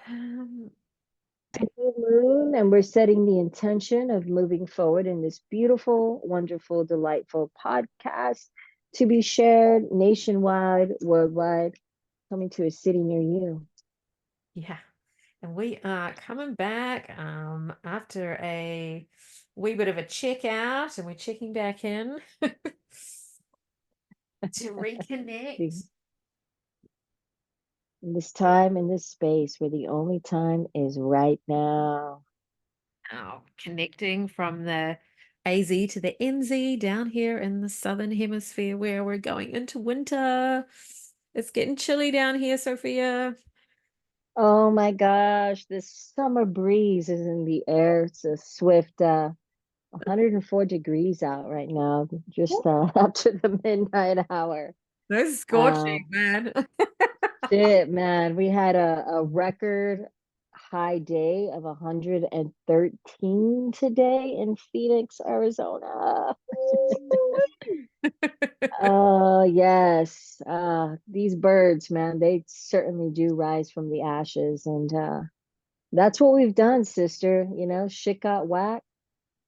Um, New moon, and we're setting the intention of moving forward in this beautiful, wonderful, delightful podcast to be shared nationwide, worldwide, coming to a city near you. yeah, and we are coming back after a wee bit of a check out, and we're checking back in to reconnect. In this time, in this space, where the only time is right now. Connecting from the AZ to the NZ down here in the southern hemisphere where we're going into winter. It's getting chilly down here, Sophia. Oh my gosh, this summer breeze is in the air. It's a swift 104 degrees out right now, just after the midnight hour. This is Uh, scorching, man. Shit, man. We had a record high day of 113 today in Phoenix, Arizona. Oh, yes. These birds, man, they certainly do rise from the ashes. And that's what we've done, sister. Shit got whacked.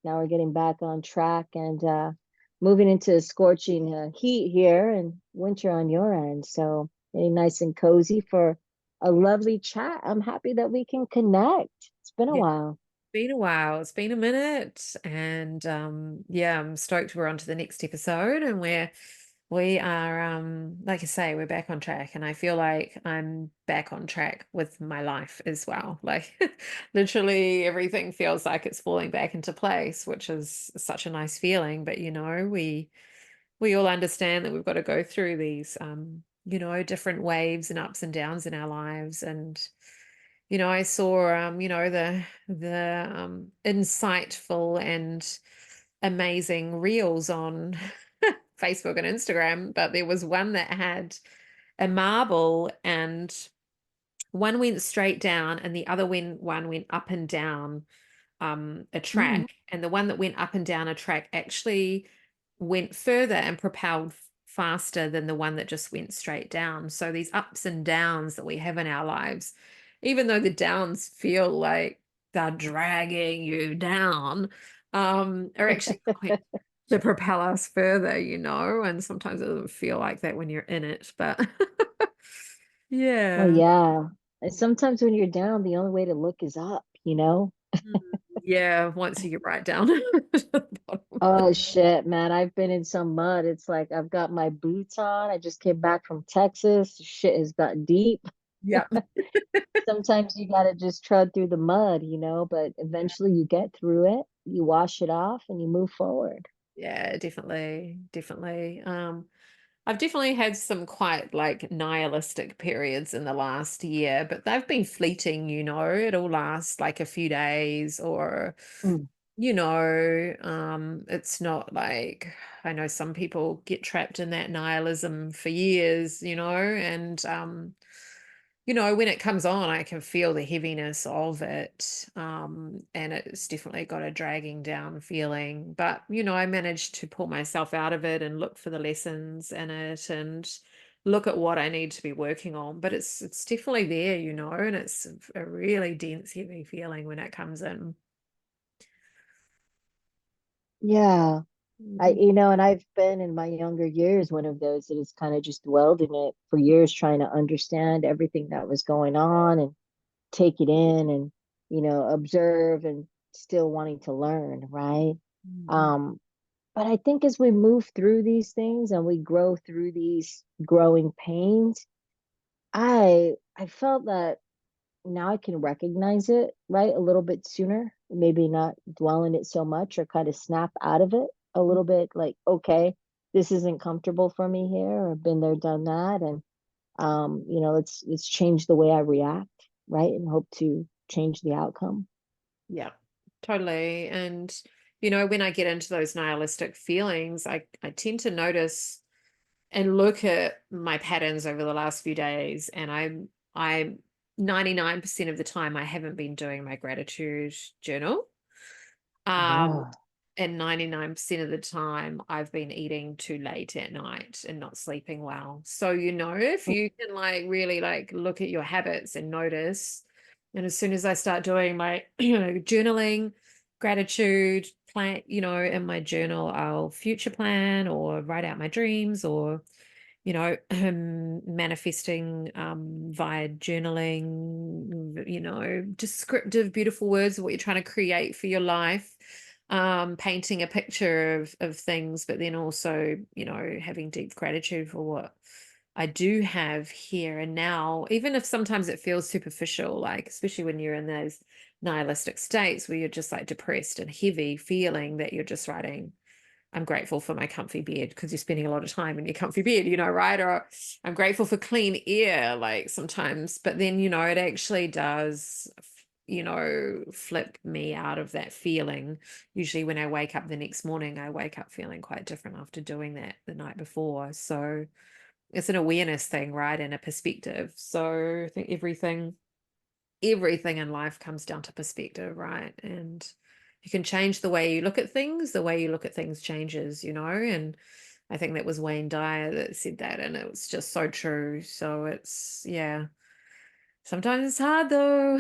Now we're getting back on track and moving into scorching heat here and winter on your end. So, getting nice and cozy for a lovely chat. I'm happy that we can connect. It's been a Yeah, while. been a while. It's been a minute. And yeah, I'm stoked we're on to the next episode and we are like I say, we're back on track and I feel like I'm back on track with my life as well. Like literally everything feels like it's falling back into place, which is such a nice feeling. But we all understand that we've got to go through these different waves and ups and downs in our lives. And I saw the insightful and amazing reels on Facebook and Instagram, but there was one that had a marble and one went straight down and the other one went up and down a Mm. track, and the one that went up and down a track actually went further and propelled faster than the one that just went straight down. So these ups and downs that we have in our lives, even though the downs feel like they're dragging you down, are actually going to propel us further, and sometimes it doesn't feel like that when you're in it, but Oh, yeah. yeah. And sometimes when you're down, the only way to look is up? Mm. Yeah, once you get right down to the bottom. Oh shit, man. I've been in some mud. It's like I've got my boots on. I just came back from Texas. Shit has gotten deep. Yep. Sometimes you gotta just trudge through the mud, but eventually you get through it, you wash it off, and you move forward. Yeah, definitely, definitely. I've definitely had some quite like nihilistic periods in the last year, but they've been fleeting, it'll last like a few days or, Mm. it's not like I know some people get trapped in that nihilism for years, and when it comes on, I can feel the heaviness of it. And it's definitely got a dragging down feeling. But, I managed to pull myself out of it and look for the lessons in it and look at what I need to be working on. But it's definitely there, and it's a really dense, heavy feeling when it comes in. Yeah. I, Mhm. you know, and I've been in my younger years one of those that has kind of just dwelled in it for years, trying to understand everything that was going on and take it in and, observe and still wanting to learn, right? Mhm. Um, but I think as we move through these things and we grow through these growing pains, I felt that now I can recognize it, right, a little bit sooner, maybe not dwell in it so much or kind of snap out of it a little bit like, okay, this isn't comfortable for me here. I've been there, done that. And let's change the way I react, right? And hope to change the outcome. Yeah, totally. And, when I get into those nihilistic feelings, I tend to notice and look at my patterns over the last few days, and I'm 99% of the time I haven't been doing my gratitude journal. Um, Yeah. and 99% of the time I've been eating too late at night and not sleeping well. So, if you can like really like look at your habits and notice, And as soon as I start doing my, journaling, gratitude, plan, in my journal, I'll future plan or write out my dreams or, manifesting via journaling, descriptive, beautiful words of what you're trying to create for your life. Painting a picture of things, but then also, having deep gratitude for what I do have here and now, even if sometimes it feels superficial, like especially when you're in those nihilistic states where you're just like depressed and heavy, feeling that you're just writing, I'm grateful for my comfy bed because you're spending a lot of time in your comfy bed, right? Or I'm grateful for clean air, like sometimes, but then, it actually does, flip me out of that feeling. Usually when I wake up the next morning, I wake up feeling quite different after doing that the night before. So, it's an awareness thing, right? And a perspective. So I think everything in life comes down to perspective, right? And you can change the way you look at things, the way you look at things changes, and I think that was Wayne Dyer that said that, and it was just so true. So it's, yeah, sometimes it's hard though.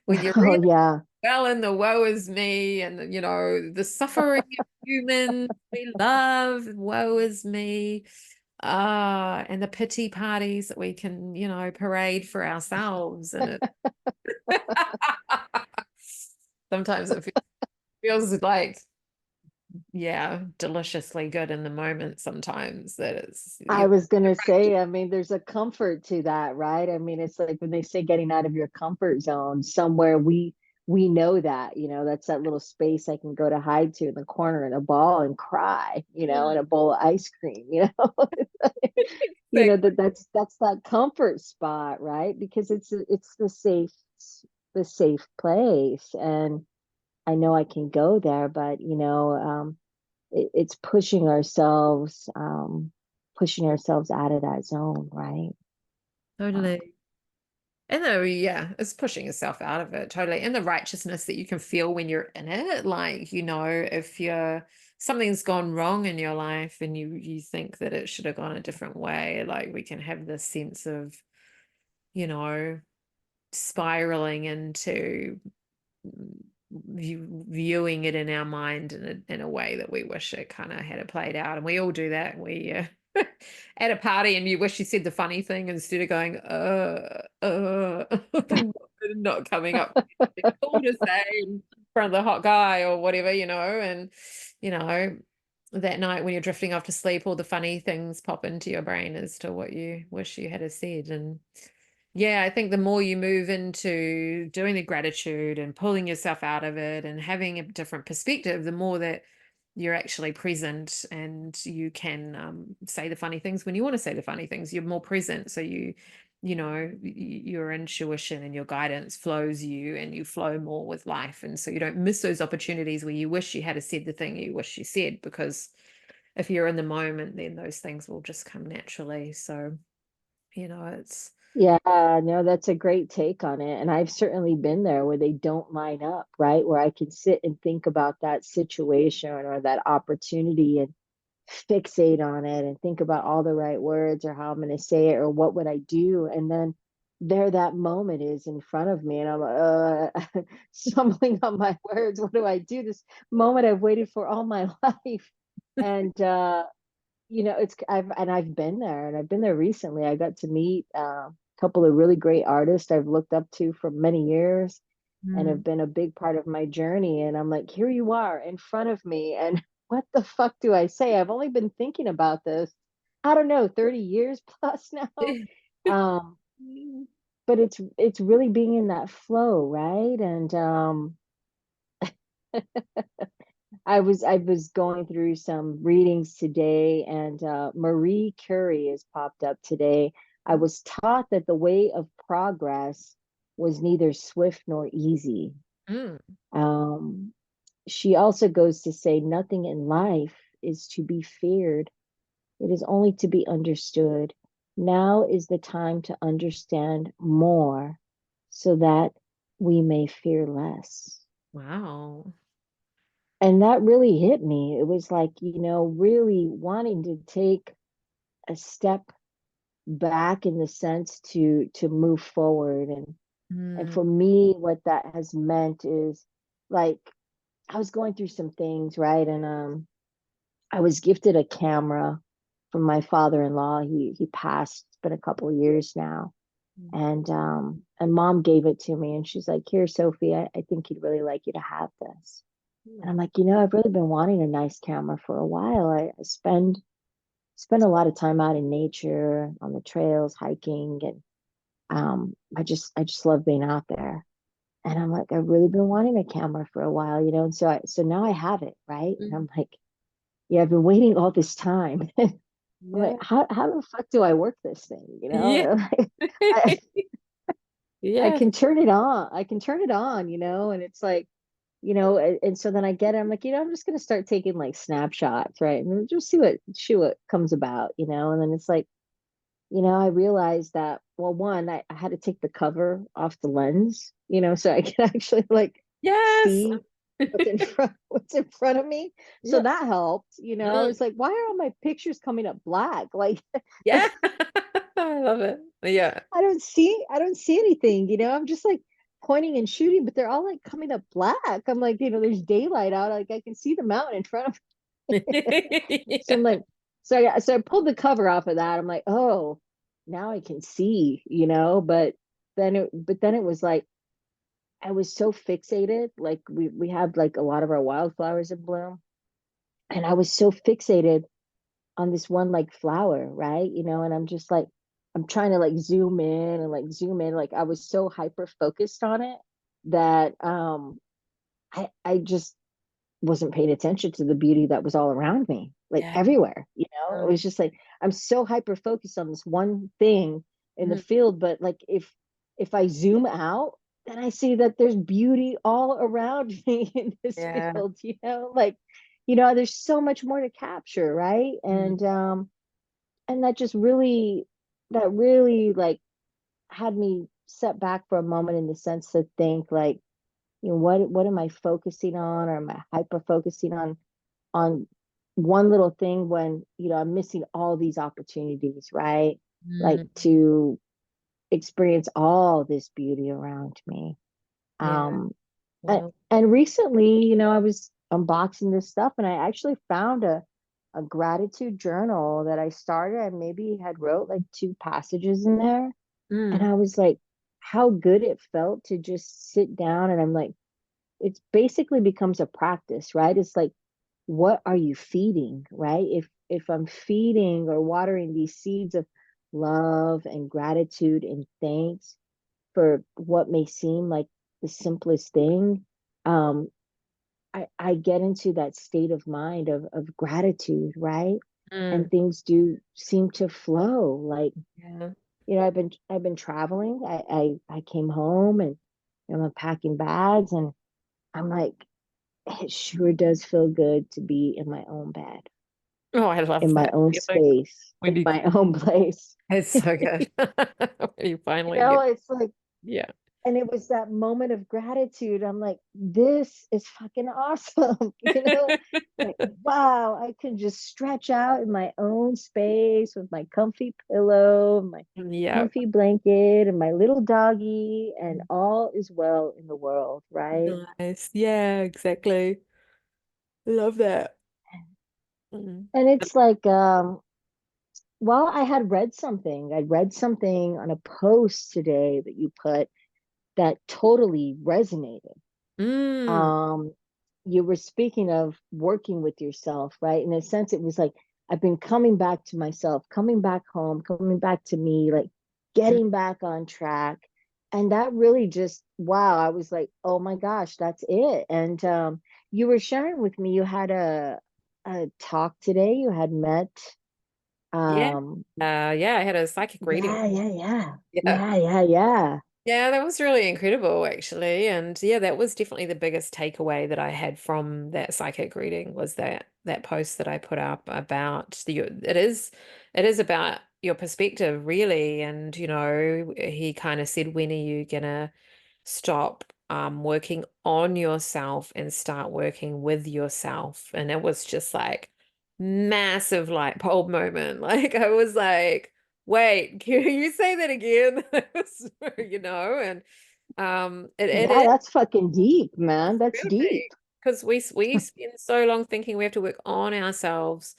When you're Oh really yeah. well in the woe is me, and the suffering of humans we love, woe is me. And the pity parties that we can, parade for ourselves. And it sometimes it feels like, yeah, deliciously good in the moment sometimes that it's I was gonna say, I mean, there's a comfort to that, right? I mean, it's like when they say getting out of your comfort zone, somewhere we know that, that's that little space I can go to hide to in the corner in a ball and cry, in a bowl of ice cream, that's that comfort spot, right? Because it's the safe place, and I know I can go there, but it's pushing ourselves out of that zone, right? Uh, totally. And yeah, it's pushing yourself out of it totally. And the righteousness that you can feel when you're in it. Like, if something's gone wrong in your life and you think that it should have gone a different way, like we can have this sense of, you know, spiraling into viewing it in our mind in a way that we wish it kind of had it played out. And we all do that. We at a party and you wish you said the funny thing instead of going, not coming up with anything cool to say in front of the hot guy or whatever, and you know, that night when you're drifting off to sleep, all the funny things pop into your brain as to what you wish you had said. And yeah, I think the more you move into doing the gratitude and pulling yourself out of it and having a different perspective, the more that you're actually present and you can say the funny things when you want to say the funny things. You're more present. So your intuition and your guidance flows you and you flow more with life. And so you don't miss those opportunities where you wish you had said the thing you wish you said, because if you're in the moment, then those things will just come naturally. So, it's. yeah, no, that's a great take on it. And I've certainly been there where they don't line up, right? Where I can sit and think about that situation or that opportunity and fixate on it and think about all the right words or how I'm going to say it or what would I do. And then there that moment is in front of me and I'm stumbling on my words. What do I do? This moment I've waited for all my life. And I've been there, and I've been there recently. I got to meet a couple of really great artists I've looked up to for many years and have Mm. been a big part of my journey. And I'm like, here you are in front of me. And what the fuck do I say? I've only been thinking about this, I don't know, 30 years plus now. Um, but it's really being in that flow, right? And I was going through some readings today, and Marie Curie has popped up today. I was taught that the way of progress was neither swift nor easy. Mm. Um, she also goes to say nothing in life is to be feared. It is only to be understood. Now is the time to understand more so that we may fear less. Wow. And that really hit me. It was like, really wanting to take a step back in the sense to move forward. And And Mm. for me, what that has meant is like I was going through some things, right? And I was gifted a camera from my father-in-law. He passed. It's been a couple of years now. And mom gave it to me and she's like, "Here, Sophie, I think he'd really like you to have this." And Mm. I'm like, I've really been wanting a nice camera for a while. I spend a lot of time out in nature, on the trails, hiking, and I just love being out there. And I'm like, I've really been wanting a camera for a while, and so now I have it, right? And Mm. I'm like, yeah, I've been waiting all this time. I'm like, Yeah. how the fuck do I work this thing? Yeah. I, I Yeah. can turn it on. I can turn it on, and it's like, and so then I get it. I'm like, I'm just gonna start taking like snapshots, right? And just see what comes about, and then it's like, I realized that, well, one, I had to take the cover off the lens, so I can actually like Yes. see what's in front of me. So Yeah. that helped, Mm. it's like, why are all my pictures coming up black? Like Yeah. I love it. Yeah. I don't see anything, I'm just like pointing and shooting, but they're all like coming up black. I'm like, there's daylight out, like I can see the mountain in front of me. So I'm Yeah. like, so I pulled the cover off of that. I'm like, oh, now I can see, but then it was like I was so fixated. Like we had like a lot of our wildflowers in bloom, and I was so fixated on this one like flower, right? And I'm just like, I'm trying to like zoom in and like zoom in. Like I was so hyper focused on it that I just wasn't paying attention to the beauty that was all around me, like Yeah. everywhere. It was just like I'm so hyper focused on this one thing in the Mm. field, but like if I zoom out, then I see that there's beauty all around me in this Yeah. field, like there's so much more to capture, right? Mm. And that really like had me set back for a moment in the sense to think like, what am I focusing on, or am I hyper focusing on one little thing when I'm missing all these opportunities, right? Like Mm. to experience all this beauty around me. Yeah. um and, Well. and recently, I was unboxing this stuff and I actually found a gratitude journal that I started. I maybe had wrote like two passages in there, and Mm. I was like, how good it felt to just sit down. And I'm like, it's basically becomes a practice, right? It's like, what are you feeding, right? If I'm feeding or watering these seeds of love and gratitude and thanks for what may seem like the simplest thing, um I get into that state of mind of gratitude, right? Mm. And things do seem to flow. Like, Yeah. I've been traveling. I came home and I'm packing bags, and I'm like, it sure does feel good to be in my own bed, Oh, I love in my that own feeling space, when in you my own place. it's so good. When you finally get It's like, yeah. and it was that moment of gratitude. I'm like, this is fucking awesome. Like, wow, I can just stretch out in my own space with my comfy pillow, my Yeah. comfy blanket, and my little doggy, and all is well in the world, right? Nice. Yeah, exactly. Love that. Mm. And it's like, well, I'd read something on a post today that you put that totally resonated. Mm. um you were speaking of working with yourself, right? In a sense, it was like I've been coming back to myself, coming back home, coming back to me, like Mm. getting back on track. And that really just, wow, I was like, oh my gosh, that's it. And you were sharing with me, you had a talk today, you had met, Yeah. um Yeah, I had a psychic reading. yeah, yeah, yeah, Yeah. yeah, yeah, yeah. Yeah, that was really incredible, actually. And yeah, that was definitely the biggest takeaway that I had from that psychic reading was that post that I put up about it is about your perspective, really. And he kind of said, when are you gonna stop working on yourself and start working with yourself? And it was just like massive light bulb moment. Like I was like, wait, can you say that again? And It Yeah, is that's fucking deep, man. That's real deep. deep because we spend so long thinking we have to work on ourselves,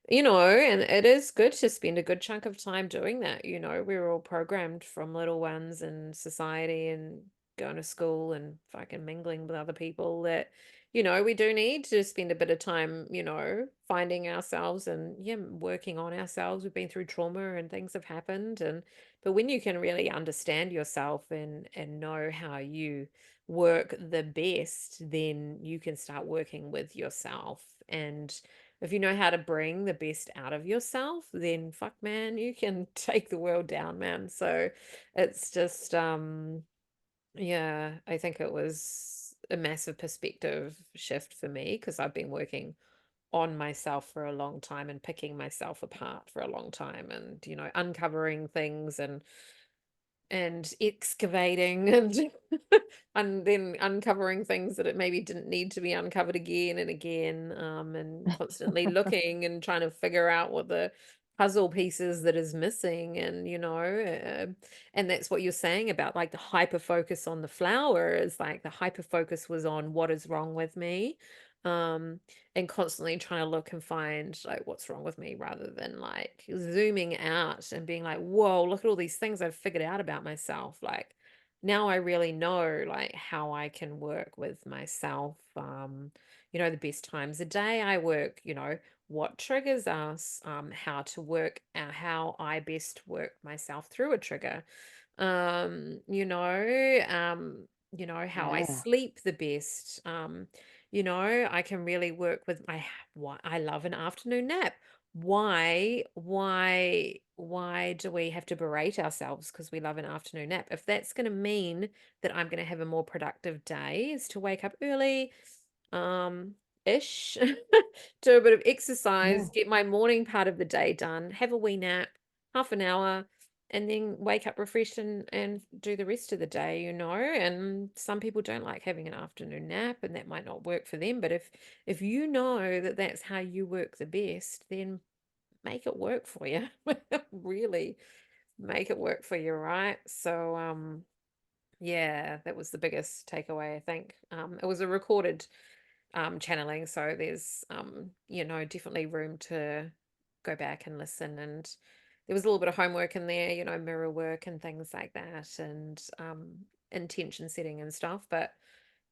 you know, and it is good to spend a good chunk of time doing that. You know, we're all programmed from little ones in society and going to school and fucking mingling with other people that, you know, we do need to spend a bit of time, you know, finding ourselves and yeah, working on ourselves. We've been through trauma and things have happened, and but when you can really understand yourself and know how you work the best, then you can start working with yourself. And if you know how to bring the best out of yourself, then fuck man, you can take the world down, man. So it's just yeah, I think it was a massive perspective shift for me because I've been working on myself for a long time and picking myself apart for a long time and you know uncovering things and excavating and and then uncovering things that it maybe didn't need to be uncovered again and again, and constantly looking and trying to figure out what the puzzle pieces that is missing. And you know, and that's what you're saying about like the hyper focus on the flower is like the hyper focus was on what is wrong with me, um and constantly trying to look and find like what's wrong with me rather than like zooming out and being like, whoa, look at all these things I've figured out about myself. Like now I really know like how I can work with myself. You know, the best times a day I work, you know, what triggers us, how to work out how I best work myself through a trigger. You know, you know, how I Yeah. sleep the best. You know, I can really work with my why I love an afternoon nap. Why do we have to berate ourselves because we love an afternoon nap? If that's going to mean that I'm going to have a more productive day, is to wake up early, um, ish, do a bit of Yeah. exercise, get my morning part of the day done, have a wee nap, half an hour, and then wake up refreshed and do the rest of the day, you know. And some people don't like having an afternoon nap and that might not work for them, but if you know that that's how you work the best, then make it work for you. Really make it work for you, right? So yeah, that was the biggest takeaway, I think. It was a recorded channeling, so there's you know, definitely room to go back and listen. And there was a little bit of homework in there, you know, mirror work and things like that, and intention setting and stuff, but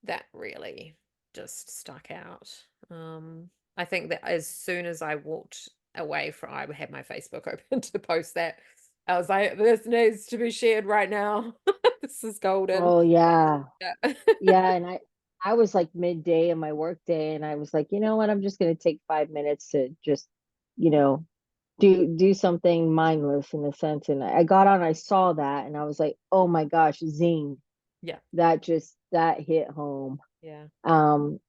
that really just stuck out. I think that as soon as I walked away from, I had my Facebook open to post that. I was like, this needs to be shared right now. This is golden. Oh yeah. Yeah. Yeah, and I was like midday in my work day and I was like, you know what, I'm just gonna take 5 minutes to just, you know, do something mindless in a sense. And I got on, I saw that and I was like, oh my gosh, zing. Yeah. That hit home. Yeah. Um,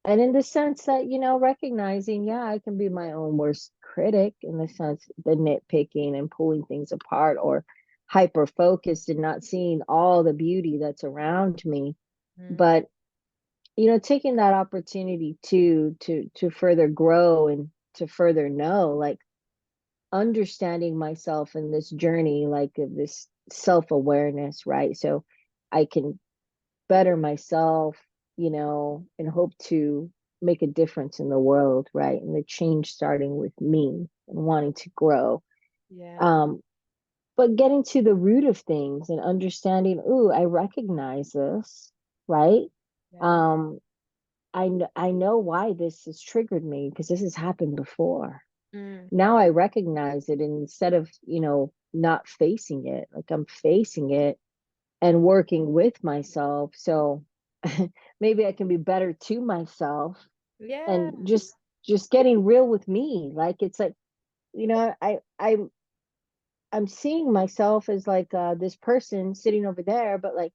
and in the sense that, you know, recognizing, yeah, I can be my own worst critic in the sense the nitpicking and pulling things apart or hyper focused and not seeing all the beauty that's around me. Mm, But, you know, taking that opportunity to further grow and to further know, like understanding myself in this journey, like of this self-awareness, right? So I can better myself, you know, and hope to make a difference in the world, right? And the change starting with me and wanting to grow. yeah. Um, but getting to the root of things and understanding, ooh, I recognize this, right? Yeah. Um, I know why this has triggered me because this has happened before. Mm, Now I recognize it, and instead of, you know, not facing it, like I'm facing it and working with myself. So maybe I can be better to myself yeah. and just getting real with me. Like it's like, you know, I'm seeing myself as like this person sitting over there, but like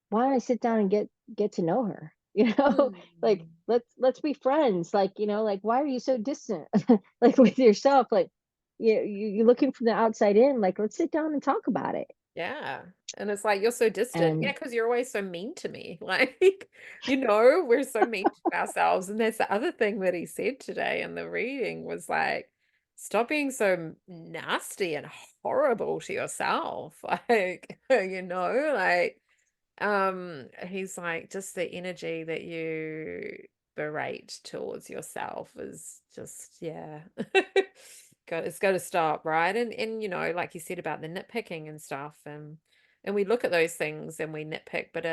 why don't I sit down and get to know her? You know, like Mm, let's be friends. Like, you know, like why are you so distant? Like with yourself, like you're looking from the outside in, like let's sit down and talk about it. yeah. And it's like, you're so distant. Yeah, And because you're always so mean to me. Like, you know, we're so mean to ourselves. And that's the other thing that he said today in the reading was like, stop being so nasty and horrible to yourself. Like, you know, like He's like, just the energy that you berate towards yourself is just, yeah. It's got to stop, right? And like you said about the nitpicking and stuff, and we look at those things and we nitpick, but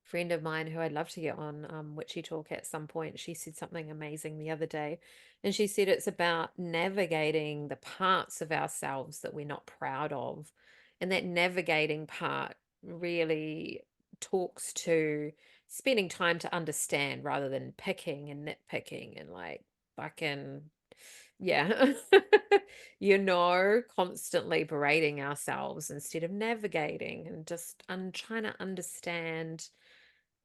friend of mine who I'd love to get on Witchy Talk at some point, she said something amazing the other day. And she said it's about navigating the parts of ourselves that we're not proud of. And that navigating part really talks to spending time to understand rather than picking and nitpicking and like fucking, yeah, constantly berating ourselves instead of navigating and just trying to understand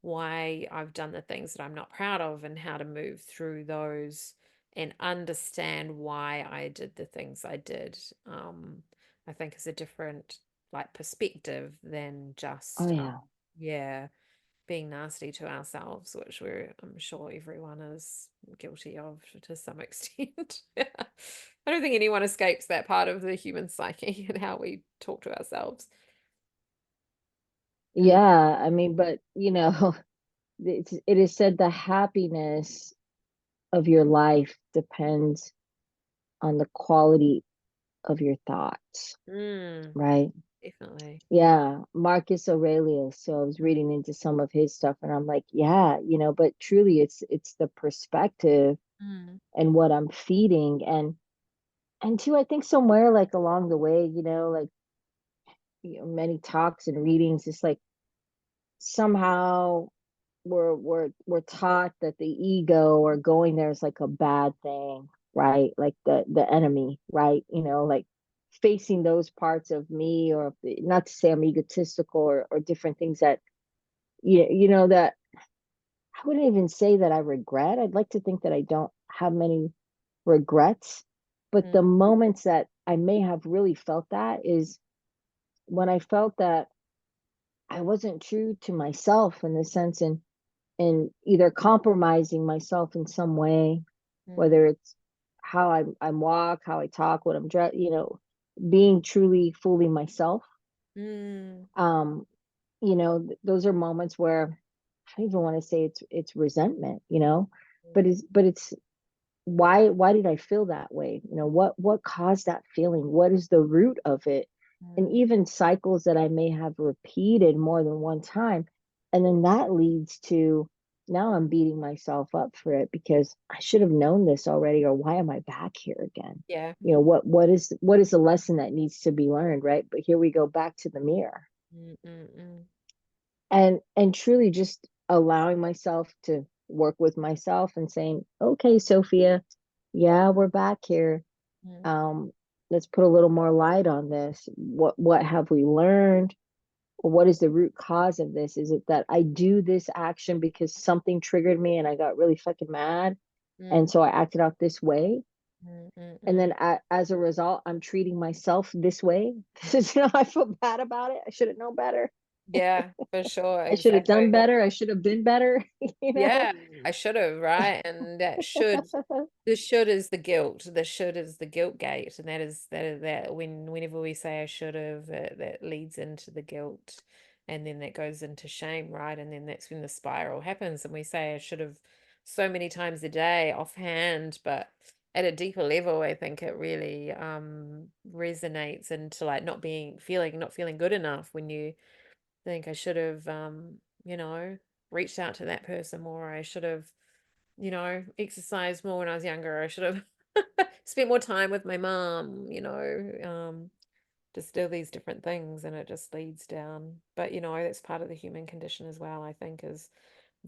why I've done the things that I'm not proud of and how to move through those and understand why I did the things I did. I think is a different like perspective than Oh just yeah. yeah, being nasty to ourselves, which I'm sure everyone is guilty of to some extent. I don't think anyone escapes that part of the human psyche and how we talk to ourselves. Mm, Yeah, I mean, but it is said the happiness of your life depends on the quality of your thoughts, mm, right? definitely. Yeah, Marcus Aurelius. So I was reading into some of his stuff and I'm like, yeah, but truly it's the perspective Mm, and what I'm feeding and two, I think somewhere like along the way, like many talks and readings, it's like somehow we're taught that the ego or going there is like a bad thing, right? Like the enemy, right? Like facing those parts of me, or not to say I'm egotistical or different things that that I wouldn't even say that I regret. I'd like to think that I don't have many regrets, but mm, the moments that I may have really felt that is when I felt that I wasn't true to myself in the sense and either compromising myself in some way, mm, whether it's how I walk, how I talk, what I'm dressed, being truly fully myself. mm, Um, those are moments where I don't even want to say it's resentment, but it's why did I feel that way? What caused that feeling? What is the root of it? And mm, even cycles that I may have repeated more than one time. And then that leads to now I'm beating myself up for it because I should have known this already, or why am I back here again? yeah. What is the lesson that needs to be learned, right? But here we go back to the mirror Mm, mm, mm, and truly just allowing myself to work with myself and saying, okay, Sophia, yeah, we're back here. mm, um let's put a little more light on this. What have we learned, or what is the root cause of this? Is it that I do this action because something triggered me and I got really fucking mad and mm, so I acted out this way, mm, mm, and mm. then as a result I'm treating myself this way? I feel bad about it. I should have known better. Yeah, for sure. I should have Exactly. done better. I should have been better. you know Yeah, I should have, right? And that should, the should is the guilt. The should is the guilt gate, and that whenever we say I should have, that leads into the guilt, and then that goes into shame, right? And then that's when the spiral happens, and we say I should have so many times a day offhand, but at a deeper level, I think it really resonates into like not feeling good enough when you think I should have reached out to that person more. I should have exercised more when I was younger. I should have spent more time with my mom, just do these different things and it just leads down. But that's part of the human condition as well, I think, is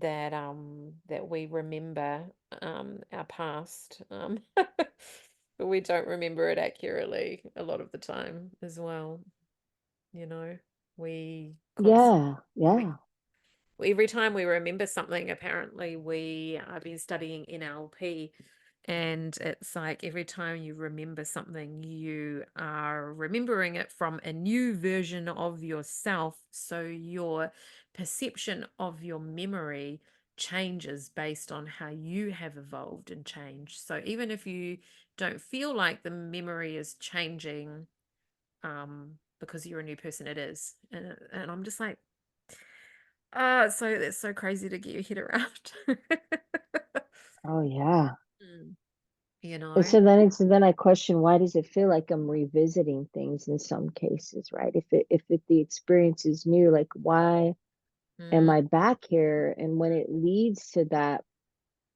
that we remember our past. But we don't remember it accurately a lot of the time as well, you know. We constantly yeah, yeah. every time we remember something, apparently I've been studying NLP, and it's like every time you remember something, you are remembering it from a new version of yourself. So your perception of your memory changes based on how you have evolved and changed. So even if you don't feel like the memory is changing, because you're a new person, it is. And I'm just like, So that's so crazy to get your head around. Oh yeah. Mm. You And know? so then I question, why does it feel like I'm revisiting things in some cases, right? If the experience is new, like why am Mm, I back here? And when it leads to that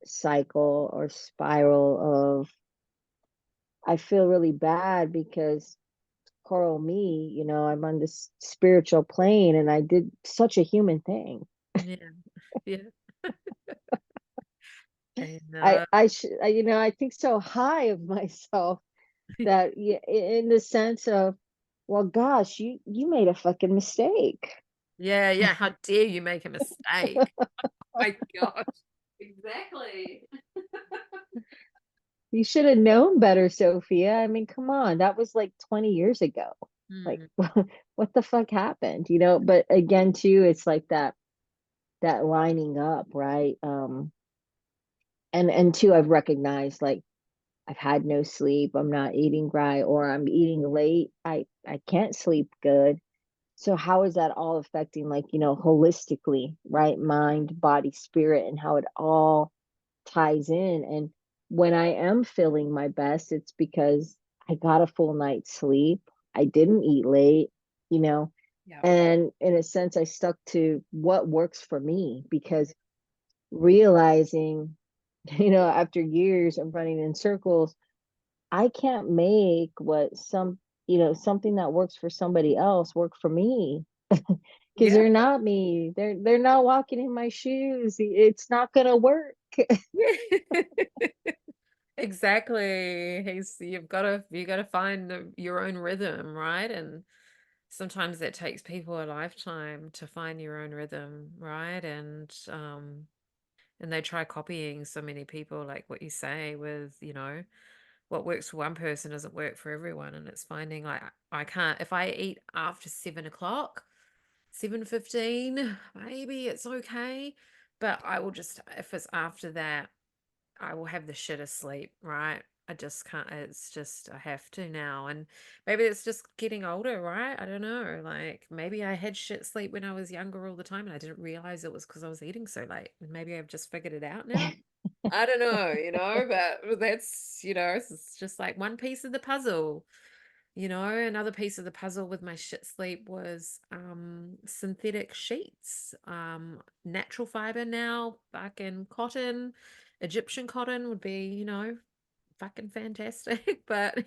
cycle or spiral of, I feel really bad because Coral me, I'm on this spiritual plane and I did such a human thing. yeah. Yeah. I I know. I should I think so high of myself that, yeah, in the sense of, well, gosh, you made a fucking mistake. Yeah, yeah. How dare you make a mistake? My gosh. Exactly. You should have known better, Sophia. I mean, come on, that was like 20 years ago. Like, Mm, what the fuck happened? But again, too, it's like that lining up, right? And two, I've recognized, like, I've had no sleep, I'm not eating right, or I'm eating late. I can't sleep good. So how is that all affecting, like, holistically, right? Mind, body, spirit, and how it all ties in. And when I am feeling my best, it's because I got a full night's sleep. I didn't eat late, you know, yeah. and in a sense, I stuck to what works for me because realizing, after years of running in circles, I can't make what something that works for somebody else work for me because Yeah. they're not me. They're not walking in my shoes. It's not gonna work. Yeah. Exactly. You gotta find your own rhythm, right? And sometimes that takes people a lifetime to find your own rhythm, right? And they try copying so many people, like what you say, with, what works for one person doesn't work for everyone. And it's finding like I can't if I eat after 7 o'clock, 7:15, maybe it's okay. But I will just if it's after that, I will have the shit asleep, right? I just can't. It's just I have to now, and maybe it's just getting older, right? I don't know. Like maybe I had shit sleep when I was younger all the time, and I didn't realize it was because I was eating so late. And maybe I've just figured it out now. I don't know, but that's it's just like one piece of the puzzle. Another piece of the puzzle with my shit sleep was synthetic sheets. Natural fiber now, fucking cotton, Egyptian cotton would be, fucking fantastic. But,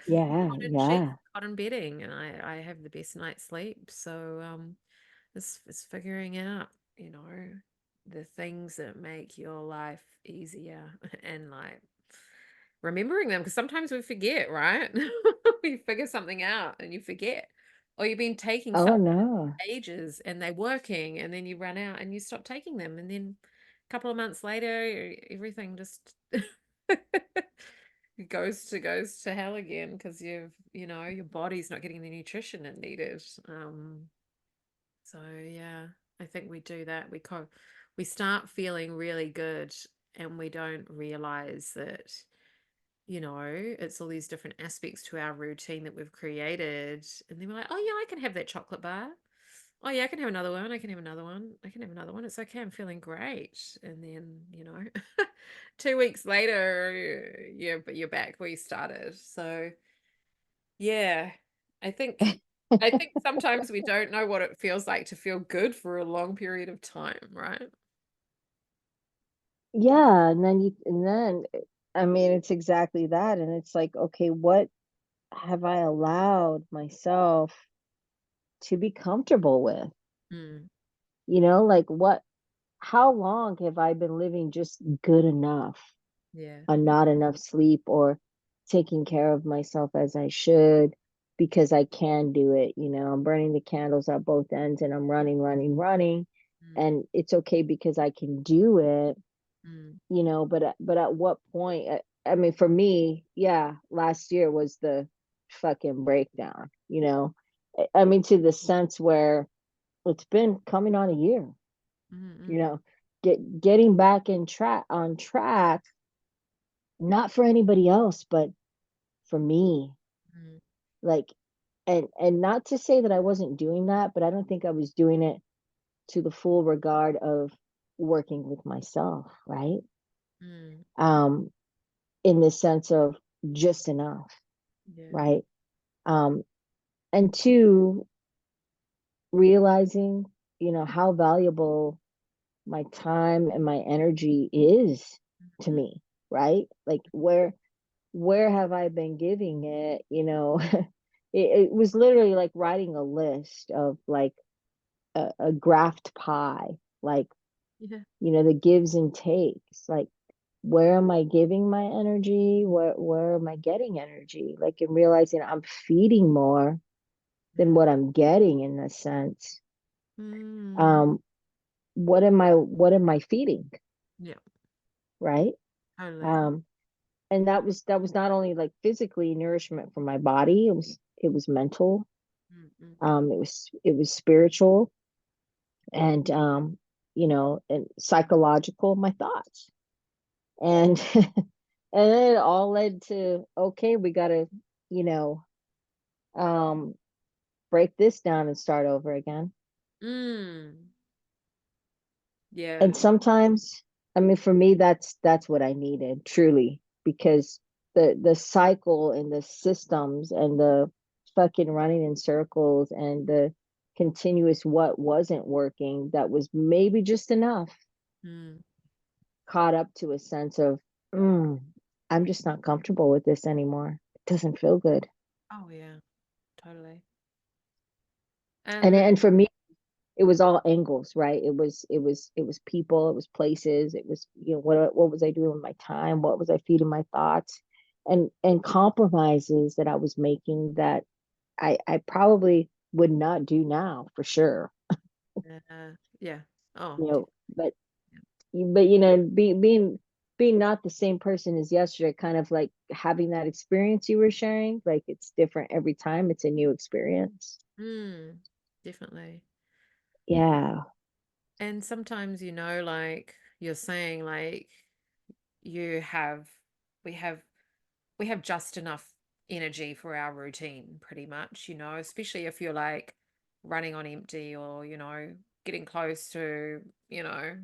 Yeah, cotton sheets, yeah. cotton bedding, and I have the best night's sleep. So it's figuring out, you know, the things that make your life easier and like remembering them because sometimes we forget, right? We figure something out and you forget. Or you've been taking Oh something no. for ages and they're working and then you run out and you stop taking them. And then a couple of months later, everything just goes to hell again because your body's not getting the nutrition it needed. So yeah, I think we do that. We start feeling really good and we don't realize that it's all these different aspects to our routine that we've created. And then we're like, oh, yeah, I can have that chocolate bar. Oh, yeah, I can have another one. I can have another one. I can have another one. It's okay. I'm feeling great. And then, 2 weeks later, yeah, but you're back where you started. So, yeah, I think. I think sometimes we don't know what it feels like to feel good for a long period of time, right? Yeah, and then I mean it's exactly that. And it's like, okay, what have I allowed myself to be comfortable with? Mm, Like how long have I been living just good enough? yeah. Not enough sleep or taking care of myself as I should because I can do it. I'm burning the candles at both ends and I'm running, running, running. Mm, And it's okay because I can do it, mm, but at what point? I mean, for me, yeah, last year was the fucking breakdown, I mean, to the sense where it's been coming on a year, mm, you mm, know, getting back in track on track, not for anybody else, but for me. mm, Like, and not to say that I wasn't doing that, but I don't think I was doing it to the full regard of working with myself, right? Mm. Um, in the sense of just enough, Yeah. right? Um, and two, realizing, how valuable my time and my energy is to Mm. me, right? Like where have I been giving it? It was literally like writing a list of like a graft pie, like, Yeah. the gives and takes. Like, where am I giving my energy? Where am I getting energy? Like, in realizing I'm feeding more than Yeah. what I'm getting in a sense. Mm. Um, what am I feeding? Yeah. Right? Totally. Um, and that was not only like physically nourishment for my body, it was mental, Mm-mm. it was spiritual, and and psychological, my thoughts. And and then it all led to, okay, we gotta, you know, um break this down and start over again. Mm. Yeah. And sometimes, I mean, for me, that's what I needed, truly, because the cycle and the systems and the fucking running in circles and the continuous what wasn't working, that was maybe just enough, Mm. caught up to a sense of, mm, I'm just not comfortable with this anymore. It doesn't feel good. Oh yeah. Totally. And And and for me, it was all angles, right? It was people, it was places, it was, what was I doing with my time? What was I feeding my thoughts? And compromises that I was making that I probably would not do now for sure. yeah. Oh, You know, but being not the same person as yesterday, kind of like having that experience you were sharing, like it's different every time. It's a new experience. mm, definitely. Yeah. And sometimes, like you're saying, like you have, we have, we have just enough energy for our routine, pretty much, especially if you're like running on empty or, getting close to, you know,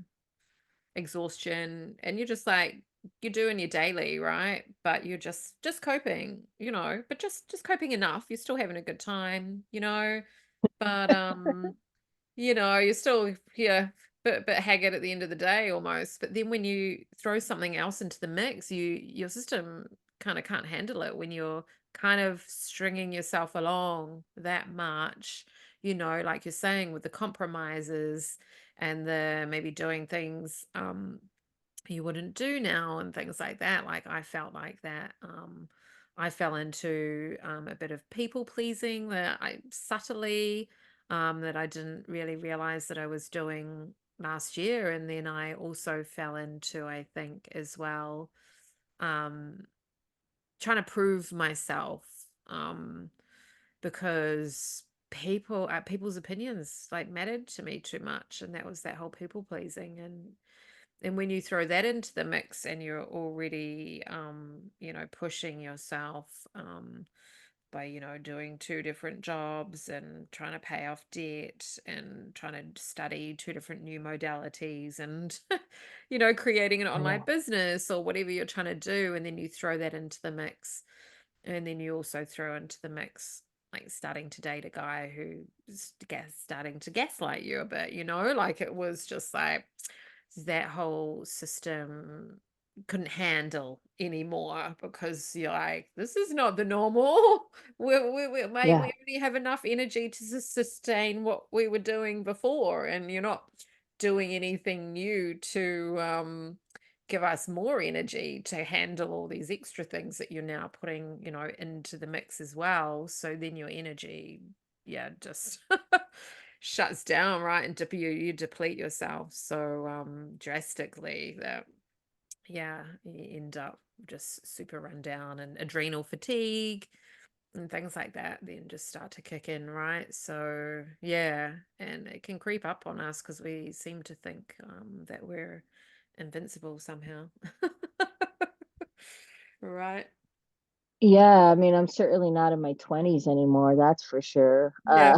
exhaustion and you're just like, you're doing your daily, right? But you're just coping, but just coping enough. You're still having a good time, but you're still here, bit haggard at the end of the day almost. But then when you throw something else into the mix, your system kind of can't handle it when you're kind of stringing yourself along that much, like you're saying with the compromises and the maybe doing things you wouldn't do now and things like that. Like I felt like that. I fell into a bit of people pleasing that I subtly that I didn't really realize that I was doing last year. And then I also fell into, I think, as well, um, trying to prove myself because people's opinions like mattered to me too much, and that was that whole people pleasing. And when you throw that into the mix and you're already pushing yourself by doing two different jobs and trying to pay off debt and trying to study two different new modalities and creating an I online know. business or whatever you're trying to do, and then you throw that into the mix, and then you also throw into the mix like starting to date a guy who's starting to gaslight you a bit, like it was just like that whole system couldn't handle anymore because you're like, this is not the normal. Mate, Yeah. we only have enough energy to sustain what we were doing before, and you're not doing anything new to give us more energy to handle all these extra things that you're now putting, into the mix as well. So then your energy, yeah, just shuts down, right? And you deplete yourself so drastically that yeah, you end up just super run down, and adrenal fatigue and things like that then just start to kick in, right? So yeah, and it can creep up on us because we seem to think that we're invincible somehow. Right. Yeah, I mean, I'm certainly not in my 20s anymore, that's for sure. Yeah.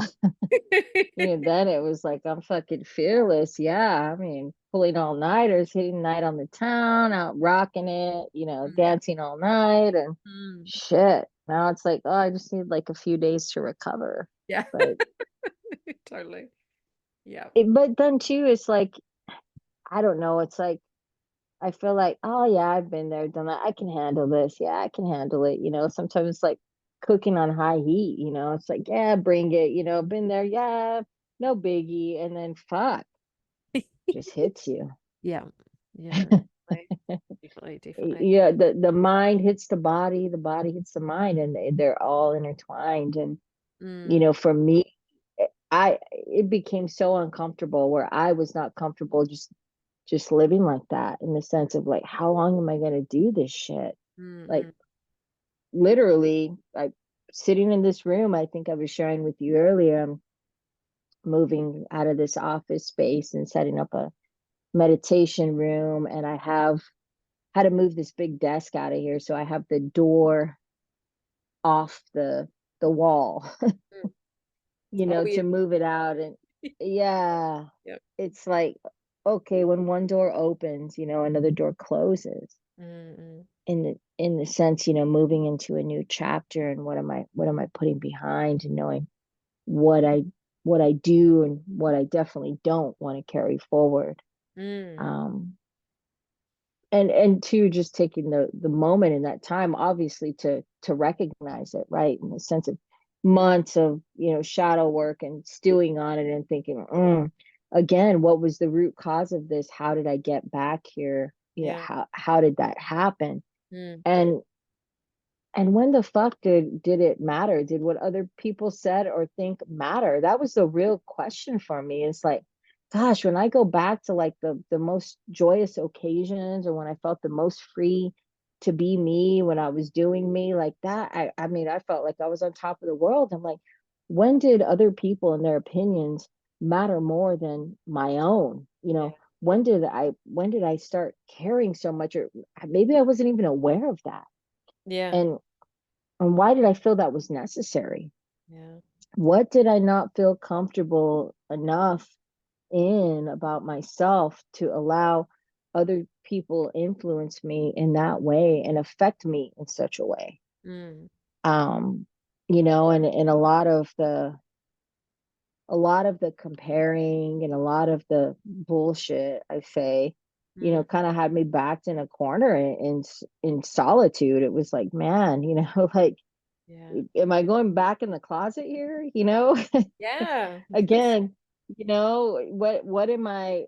Then it was like I'm fucking fearless. Yeah, I mean, pulling all-nighters, hitting night on the town, out rocking it, Yeah. dancing all night and Mm. shit. Now it's like, oh, I just need like a few days to recover. Yeah. But Totally. Yeah. but then too, it's like, I don't know, it's like I feel like, oh yeah, I've been there, done that. I can handle this. Yeah, I can handle it. Sometimes it's like cooking on high heat, it's like, yeah, bring it, been there, yeah, no biggie. And then fuck, just hits you. Yeah. Yeah. Definitely. Definitely. Definitely. Yeah, the mind hits the body hits the mind, and they're all intertwined. And Mm. for me, it became so uncomfortable where I was not comfortable just living like that, in the sense of like, how long am I going to do this shit? Mm. Like Mm. literally, like sitting in this room, I think I was sharing with you earlier, I'm moving out of this office space and setting up a meditation room, and I have had to move this big desk out of here, so I have the door off the wall, Mm. Oh, yeah. to move it out. And yeah, Yep. it's like, okay, when one door opens, another door closes, Mm. Mm. in the sense, moving into a new chapter, and what am I putting behind, and knowing what I what I do and what I definitely don't want to carry forward. Mm. Um, and two, just taking the moment in that time, obviously, to recognize it, right, in the sense of months of shadow work and stewing on it, and thinking, again, what was the root cause of this? How did I get back here? Yeah. How did that happen? Mm. And when the fuck did it matter? Did what other people said or think matter? That was the real question for me. It's like, gosh, when I go back to like the most joyous occasions, or when I felt the most free to be me, when I was doing me like that, I mean, I felt like I was on top of the world. I'm like, when did other people and their opinions matter more than my own? Yeah. When did I start caring so much? Or maybe I wasn't even aware of that. Yeah. And why did I feel that was necessary? Yeah. What did I not feel comfortable enough in about myself to allow other people influence me in that way and affect me in such a way? Mm. Um, and a lot of the comparing and a lot of the bullshit, I say, Mm. kind of had me backed in a corner in solitude. It was like, man, like, Yeah. am I going back in the closet here? Yeah. Again, what am I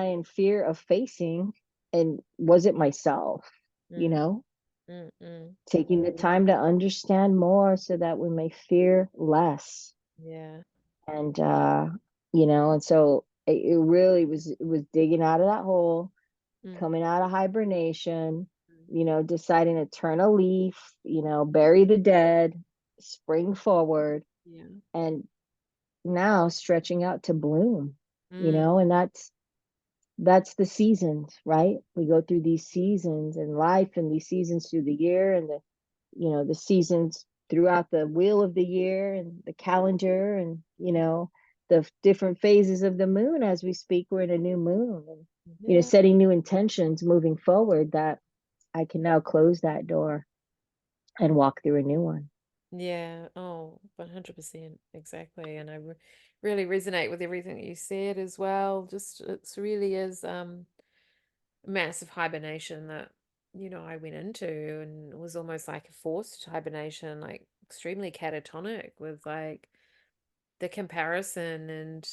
in fear of facing? And was it myself? You Mm. know, Mm. Mm. taking the time to understand more so that we may fear less. Yeah. And so it really was digging out of that hole, Mm. coming out of hibernation, Mm. deciding to turn a leaf, bury the dead, spring forward, Yeah. and now stretching out to bloom, Mm. and that's the seasons, right? We go through these seasons in life, and these seasons through the year, and the seasons throughout the wheel of the year and the calendar, and the different phases of the moon. As we speak, we're in a new moon, and Yeah. setting new intentions moving forward, that I can now close that door and walk through a new one. Yeah. Oh, 100%. Exactly. And I really resonate with everything that you said as well. Just it's really is massive hibernation that, I went into, and it was almost like a forced hibernation, like extremely catatonic with like the comparison and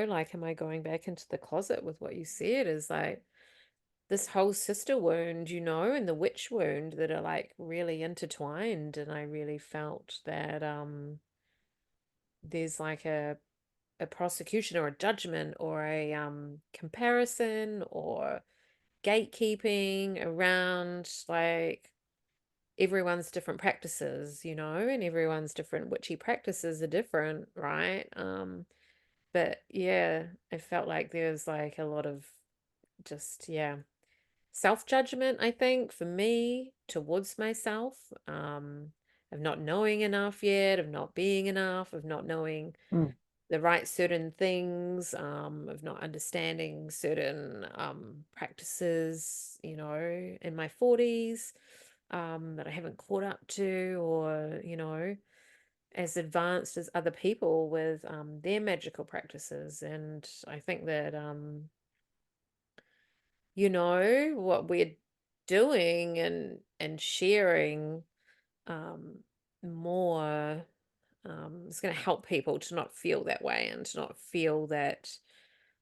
like am I going back into the closet with what you said is like this whole sister wound, and the witch wound that are like really intertwined. And I really felt that there's like a prosecution or a judgment or a comparison or gatekeeping around like everyone's different practices, and everyone's different witchy practices are different, right? But yeah, I felt like there's like a lot of just, yeah, self-judgment, I think, for me towards myself, of not knowing enough yet, of not being enough, of not knowing Mm. the right certain things, of not understanding certain practices, in my 40s, that I haven't caught up to, or, as advanced as other people with their magical practices. And I think that, what we're doing and sharing um, more is going to help people to not feel that way and to not feel that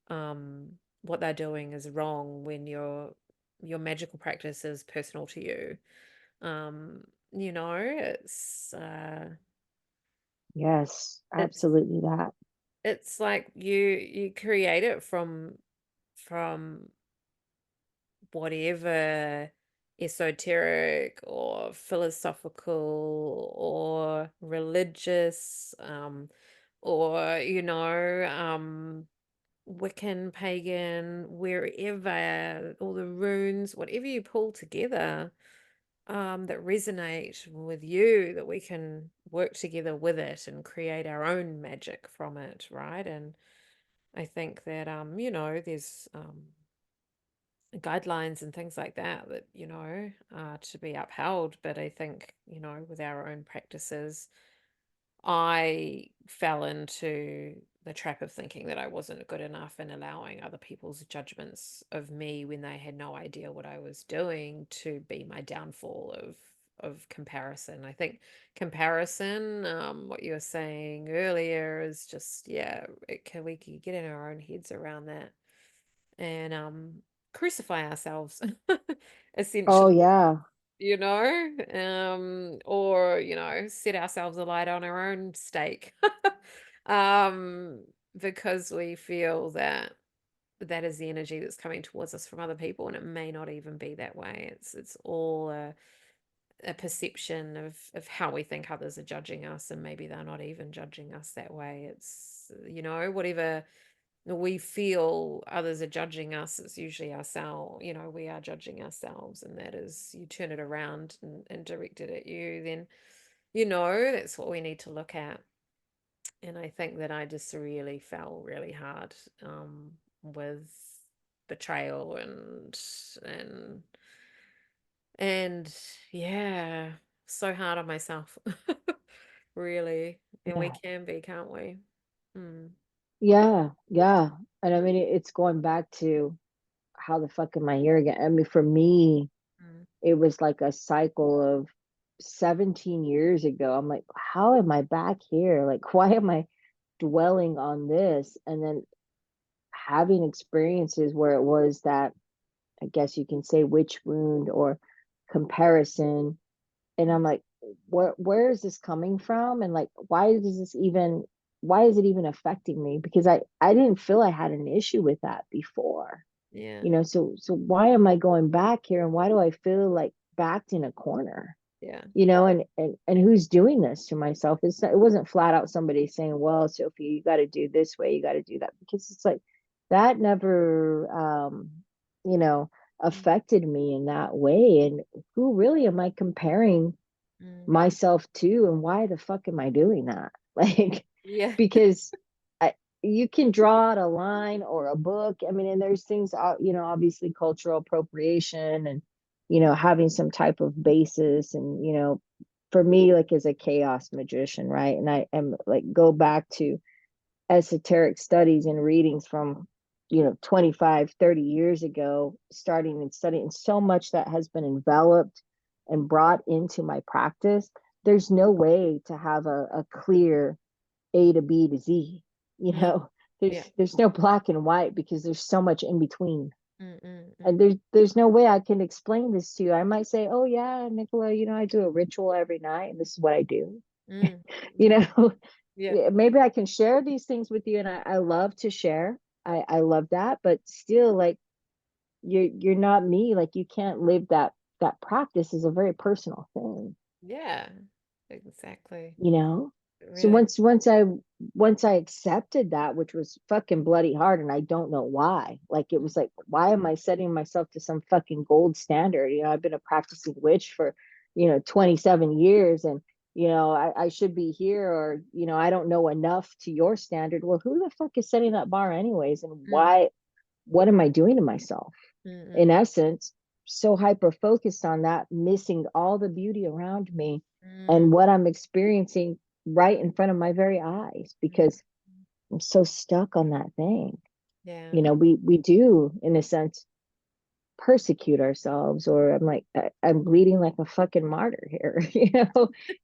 um, what they're doing is wrong when your magical practice is personal to you. Um, Yes, it's absolutely that. it's like you create it from whatever esoteric or philosophical or religious, or Wiccan, pagan, wherever, all the runes, whatever you pull together, that resonate with you, that we can work together with it and create our own magic from it, right? And I think that there's guidelines and things like that that are to be upheld. But I think with our own practices, I fell into the trap of thinking that I wasn't good enough and allowing other people's judgments of me when they had no idea what I was doing to be my downfall of comparison. I think comparison, what you were saying earlier, is just, yeah, we can get in our own heads around that and crucify ourselves Oh essentially, yeah. or set ourselves alight on our own stake, um because we feel that that is the energy that's coming towards us from other people, and it may not even be that way. It's all a perception of how we think others are judging us, and maybe they're not even judging us that way. It's whatever we feel others are judging us, it's usually ourselves. We are judging ourselves, and that is, you turn it around and direct it at you, then that's what we need to look at. And I think that I just really fell really hard with betrayal and and yeah, so hard on myself. Really. And we Yeah. can be, can't we? Mm. Yeah. Yeah. And I mean, it's going back to how the fuck am I here again? I mean, for me, Mm. it was like a cycle of 17 years ago. I'm like, how am I back here? Like, why am I dwelling on this? And then having experiences where it was that, I guess you can say, witch wound or comparison. And I'm like, where is this coming from? And like, why is it even affecting me? Because I didn't feel I had an issue with that before. Yeah. So why am I going back here, and why do I feel like backed in a corner? Yeah. And who's doing this to myself? It wasn't flat out somebody saying, well, Sophie, you got to do this way, you got to do that, because it's like that never you know Mm. affected me in that way. And who really am I comparing Mm. myself to, and why the fuck am I doing that? Like, Yeah. because I, you can draw out a line or a book. I mean, and there's things, obviously cultural appropriation and, having some type of basis. And, for me, like as a chaos magician, right? And I am like, go back to esoteric studies and readings from 25, 30 years ago, starting and studying so much that has been enveloped and brought into my practice. There's no way to have a clear A to B to Z. you Mm. know Yeah. there's no black and white, because there's so much in between. Mm. Mm. And Mm. there's no way I can explain this to you. I might say, oh yeah, Nicola, I do a ritual every night and this is what I do. Mm. you know Yeah. Yeah, maybe I can share these things with you, and I love to share. I love that, but still, like, you're not me. Like, you can't live that practice is a very personal thing, Yeah. Exactly. you know. So Really. once I once I accepted that, which was fucking bloody hard, and I don't know why. Like it was like, why am I setting myself to some fucking gold standard? I've been a practicing witch for, 27 years, and I should be here, or I don't know enough to your standard. Well, who the fuck is setting that bar anyways? And Mm, why? What am I doing to myself? In mm, essence, so hyper focused on that, missing all the beauty around me mm, and what I'm experiencing right in front of my very eyes, mm. because I'm so stuck on that thing. Yeah. We do, in a sense, persecute ourselves, or I'm like, I'm bleeding like a fucking martyr here.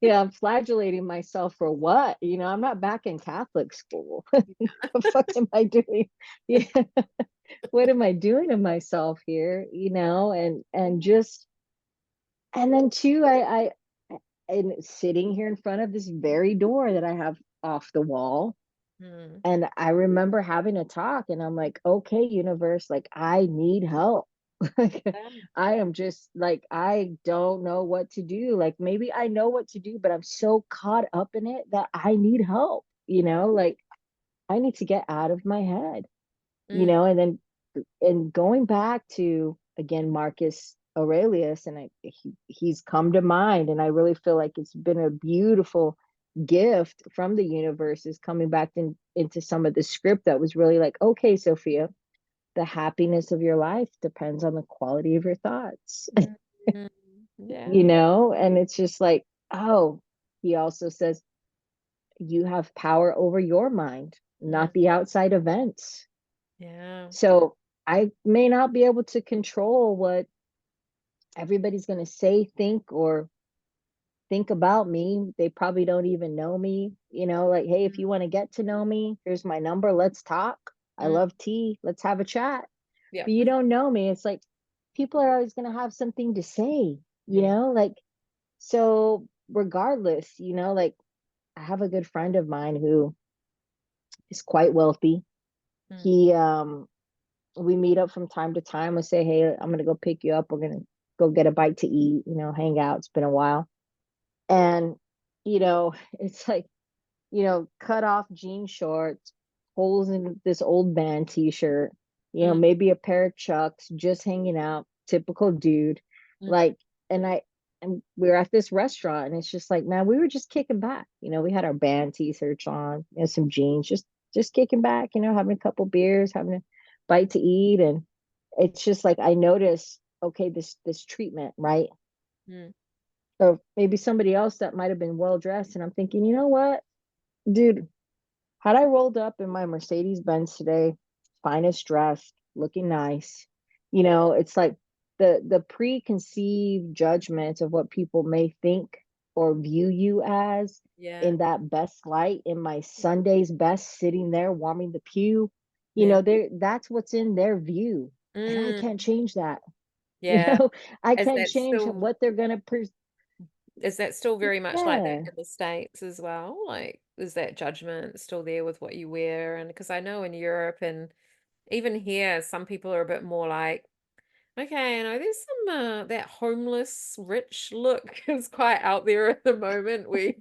I'm flagellating myself for what? I'm not back in Catholic school. The fuck am I doing? Yeah, what am I doing to myself here? And just, and then too, and sitting here in front of this very door that I have off the wall. Mm. And I remember having a talk, and I'm like, okay, universe, like I need help. Like Yeah. I am just like, I don't know what to do. Like maybe I know what to do, but I'm so caught up in it that I need help, like I need to get out of my head, Mm, and then and going back to again Marcus Aurelius, and he's come to mind, and I really feel like it's been a beautiful gift from the universe is coming back into some of the script that was really like, okay, Sophia, the happiness of your life depends on the quality of your thoughts. mm, mm. Yeah. And it's just like, oh, he also says you have power over your mind, Mm, not the outside events. yeah. So I may not be able to control what everybody's going to say, think about me. They probably don't even know me, like, hey, if you want to get to know me, here's my number. Let's talk. I Mm, love tea. Let's have a chat. yeah. But you don't know me. It's like people are always going to have something to say, Yeah. like, so regardless, like I have a good friend of mine who is quite wealthy. Mm, He, we meet up from time to time. We say, hey, I'm going to go pick you up. We're going to go get a bite to eat, hang out. It's been a while. And, it's like, cut off jean shorts, holes in this old band t-shirt, mm, maybe a pair of Chucks, just hanging out, typical dude. mm, Like, and we were at this restaurant, and it's just like, man, we were just kicking back. We had our band t-shirts on, some jeans, just kicking back, having a couple beers, having a bite to eat. And it's just like I noticed, okay, this treatment, right? mm, Or maybe somebody else that might have been well dressed, and I'm thinking, you know what, dude, had I rolled up in my Mercedes Benz today, finest dressed, looking nice, it's like the preconceived judgment of what people may think or view you as yeah. in that best light, in my Sunday's best, sitting there warming the pew, Yeah. that's what's in their view. And I Mm, can't change that. you yeah. know, I Is can't that change still what they're gonna is that still very much like that yeah. in the States as well? Like, is that judgment still there with what you wear? And because I know in Europe and even here, some people are a bit more like, okay, I know there's some that homeless rich look is quite out there at the moment. We,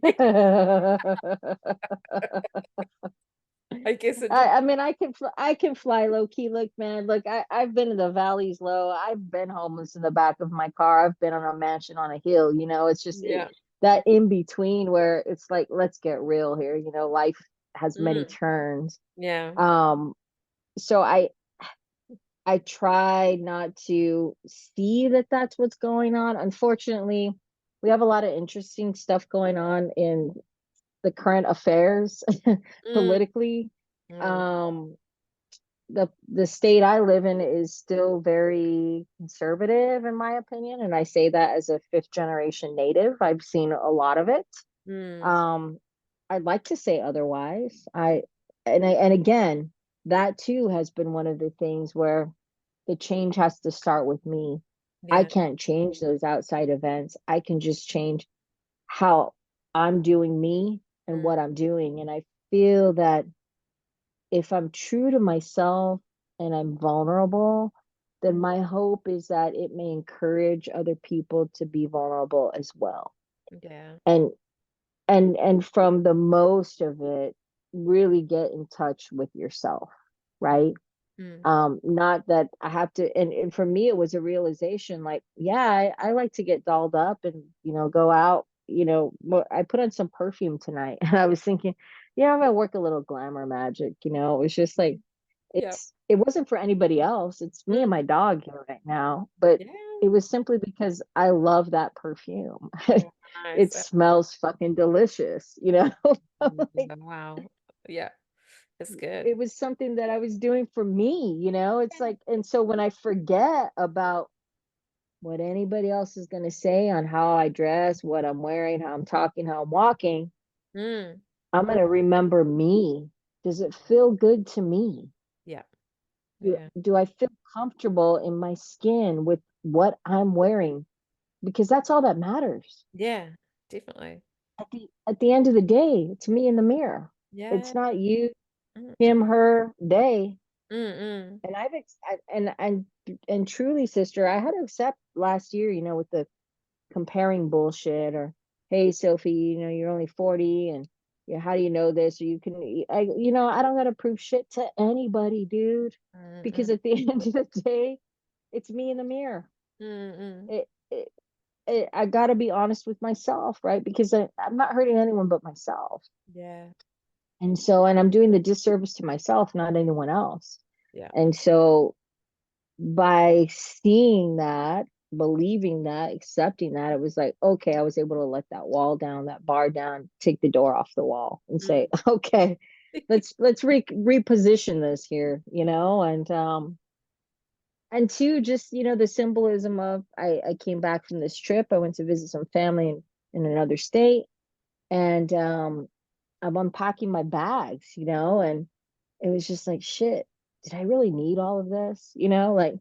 I guess it depends. I mean, I can fly low key. Look, man, look, I've been in the valleys low. I've been homeless in the back of my car. I've been on a mansion on a hill. It's just Yeah. that in between where it's like, let's get real here. Life has many Mm, turns. yeah. Um, so I try not to see that that's what's going on. Unfortunately, we have a lot of interesting stuff going on in the current affairs Mm, politically. mm, Um, the state I live in is still very conservative, in my opinion, and I say that as a fifth generation native. I've seen a lot of it. mm, Um, I'd like to say otherwise. And again, that too has been one of the things where the change has to start with me. I yeah. can't change those outside events. I can just change how I'm doing me and Mm, what I'm doing. And I feel that if I'm true to myself and I'm vulnerable, then mm, my hope is that it may encourage other people to be vulnerable as well. yeah. And from the most of it, really get in touch with yourself, right? Mm. Not that I have to, and for me it was a realization like, yeah, I like to get dolled up and go out, I put on some perfume tonight and I was thinking, yeah, I'm gonna work a little glamour magic, it was just like Yeah. it wasn't for anybody else. It's me and Mm. my dog here right now, but Yeah. it was simply because I love that perfume. Nice. It smells fucking delicious, like Wow. Yeah, it's good. it was something that I was doing for me, it's like, and so when I forget about what anybody else is going to say on how I dress, what I'm wearing, how I'm talking, how I'm walking, Mm. I'm going to remember me. Does it feel good to me? Yeah. do, Yeah. do I feel comfortable in my skin with what I'm wearing? Because that's all that matters. Yeah, definitely. At the end of the day, it's me in the mirror. Yeah. It's not you, Mm, him, her, they. mm. And and truly, sister, I had to accept last year, with the comparing bullshit, or hey, Sophie, you're only 40, and how do you know this? Or you can, I don't gotta prove shit to anybody, dude. Mm, Because mm, at the end of the day, it's me in the mirror. mm. It, it, I got to be honest with myself, right? Because I'm not hurting anyone but myself. Yeah. And I'm doing the disservice to myself, not anyone else. Yeah. And so by seeing that, believing that, accepting that, it was like, okay, I was able to let that wall down, that bar down, take the door off the wall and say, Mm. okay, let's reposition this here, and two, just the symbolism of I came back from this trip. I went to visit some family in another state, and I'm unpacking my bags, and it was just like, shit, did I really need all of this? Like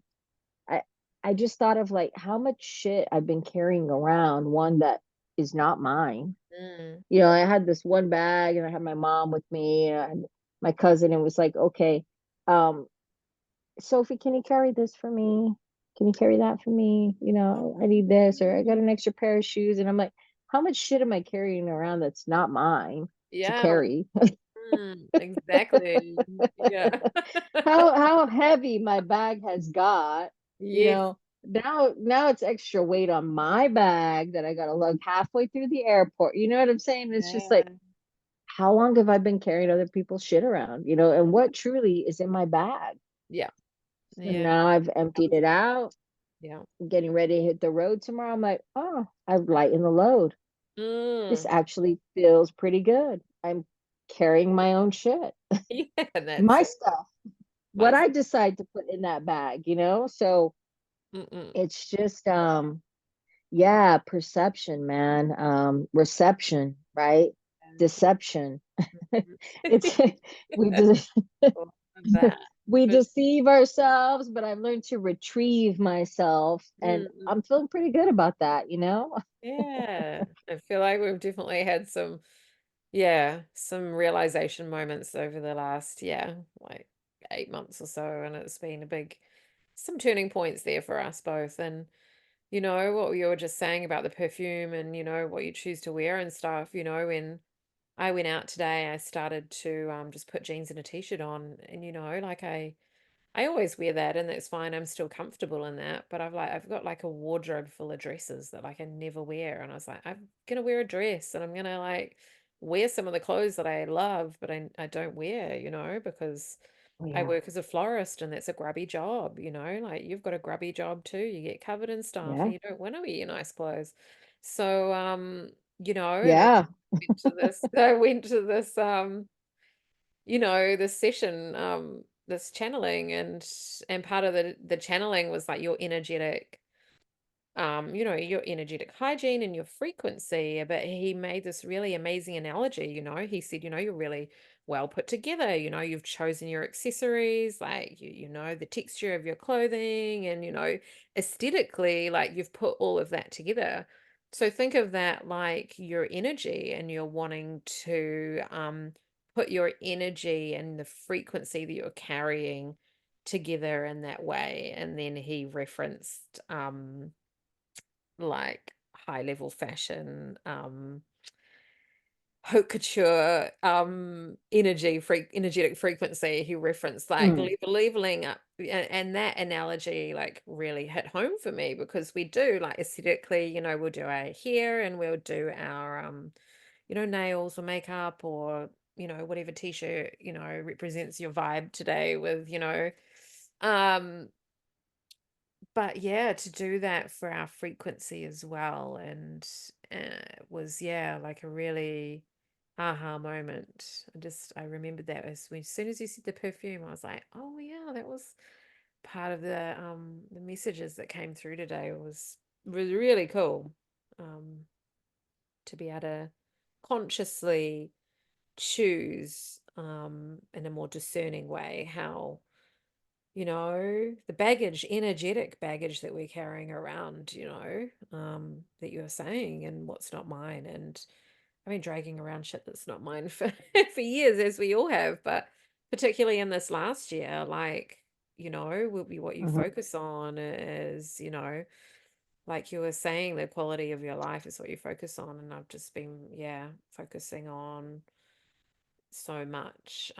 I I just thought of like how much shit I've been carrying around, one that is not mine. Mm. I had this one bag and I had my mom with me and my cousin, and was like, okay, um, Sophie, can you carry this for me? Can you carry that for me? I need this, or I got an extra pair of shoes. And I'm like, how much shit am I carrying around that's not mine to Yeah. carry? Exactly. Yeah. How heavy my bag has got, you Yes. know. Now it's extra weight on my bag that I gotta lug halfway through the airport. You know what I'm saying? It's just like, Yeah. how long have I been carrying other people's shit around? And what truly is in my bag? Yeah. So Yeah. now I've emptied it out, Yeah. getting ready to hit the road tomorrow. I'm like, oh, I've lightened the load. This Mm. actually feels pretty good. I'm carrying my own shit, Yeah, that's my it. stuff, what Nice. I decide to put in that bag. So Mm-mm. it's just, yeah, perception, man. Reception, right? Deception. It's we just Love that. we For deceive ourselves, but I've learned to retrieve myself, and mm-mm. I'm feeling pretty good about that. Yeah. I feel like we've definitely had some, yeah, some realization moments over the last, yeah, like 8 months or so. And it's been some turning points there for us both. And, what you were just saying about the perfume and, what you choose to wear and stuff, when I went out today, I started to just put jeans and a t-shirt on. And, like I always wear that and that's fine. I'm still comfortable in that. But I've got like a wardrobe full of dresses that like I never wear. And I was like, I'm gonna wear a dress and I'm gonna like wear some of the clothes that I love, but I don't wear, because Oh, I yeah. work as a florist and that's a grubby job, like you've got a grubby job too. You get covered in stuff Yeah. and you don't want to wear your nice clothes. So and Yeah. I went to this this session, this channeling and part of the channeling was like your energetic hygiene and your frequency. But he made this really amazing analogy. He said, you're really well put together. You've chosen your accessories, like the texture of your clothing, and aesthetically, like you've put all of that together. So think of that like your energy, and you're wanting to put your energy and the frequency that you're carrying together in that way. And then he referenced like high level fashion, haute couture energetic frequency. He referenced like Mm, leveling up, and that analogy like really hit home for me because we do like aesthetically, we'll do our hair and we'll do our nails or makeup or whatever t-shirt represents your vibe today with um but yeah, to do that for our frequency as well, and was yeah like a really aha moment. I remembered that as soon as you said the perfume, I was like, oh yeah, that was part of the messages that came through today. It was really cool um to be able to consciously choose in a more discerning way how the baggage, energetic baggage that we're carrying around, that you're saying and what's not mine. And I've been dragging around shit that's not mine for for years, as we all have, but particularly in this last year, like, will be what you mhm, focus on is, like you were saying, the quality of your life is what you focus on. And I've just been, yeah, focusing on so much.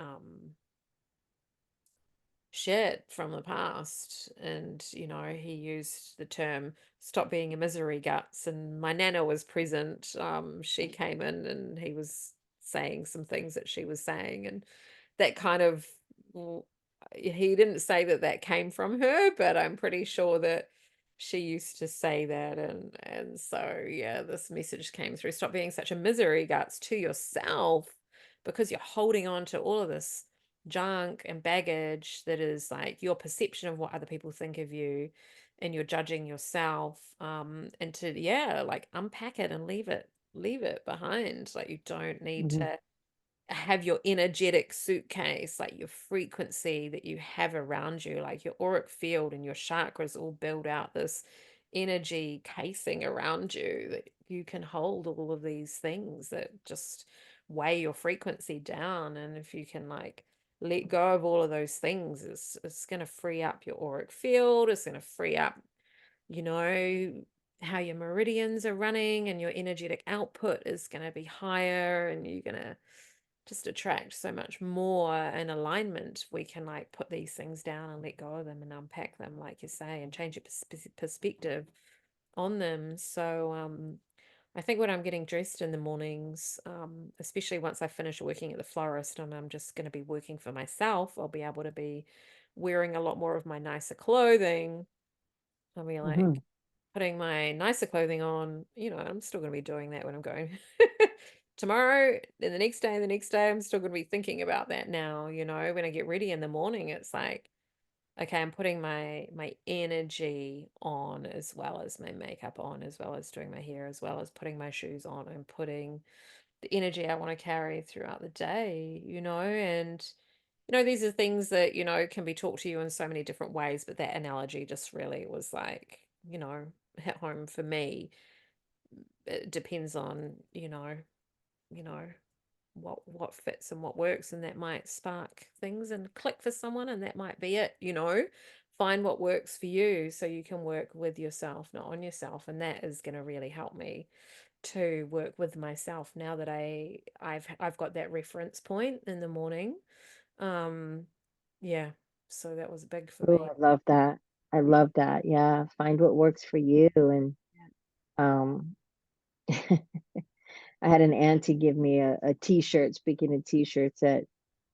Shit from the past. And, he used the term stop being a misery guts. And my nana was present. She came in and he was saying some things that she was saying. And that kind of, well, he didn't say that that came from her, but I'm pretty sure that she used to say that. And so, yeah, this message came through. Stop being such a misery guts to yourself because you're holding on to all of this junk and baggage that is like your perception of what other people think of you, and you're judging yourself, and to yeah like unpack it and leave it behind. Like you don't need mhm, to have your energetic suitcase, like your frequency that you have around you, like your auric field and your chakras all build out this energy casing around you that you can hold all of these things that just weigh your frequency down. And if you can like let go of all of those things, it's going to free up your auric field. It's going to free up, you know, how your meridians are running, and your energetic output is going to be higher, and you're going to just attract so much more in alignment. We can like put these things down and let go of them and unpack them, like you say, and change your perspective on them. So, I think when I'm getting dressed in the mornings, especially once I finish working at the florist and I'm just going to be working for myself, I'll be able to be wearing a lot more of my nicer clothing. I'll be mhm. like putting my nicer clothing on. I'm still going to be doing that when I'm going tomorrow and the next day and the next day. I'm still going to be thinking about that now. When I get ready in the morning, it's like, okay, I'm putting my energy on as well as my makeup on, as well as doing my hair, as well as putting my shoes on and putting the energy I want to carry throughout the day, and these are things that, can be taught to you in so many different ways, but that analogy just really was like, hit home for me. It depends on, you know, what fits and what works, and that might spark things and click for someone, and that might be it. Find what works for you so you can work with yourself, not on yourself. And that is going to really help me to work with myself now that I've got that reference point in the morning. um yeah, so that was big for Oh, me. I love that. I love that. Yeah, find what works for you. And Yeah. um, I had an auntie give me a t-shirt, speaking of t-shirts, that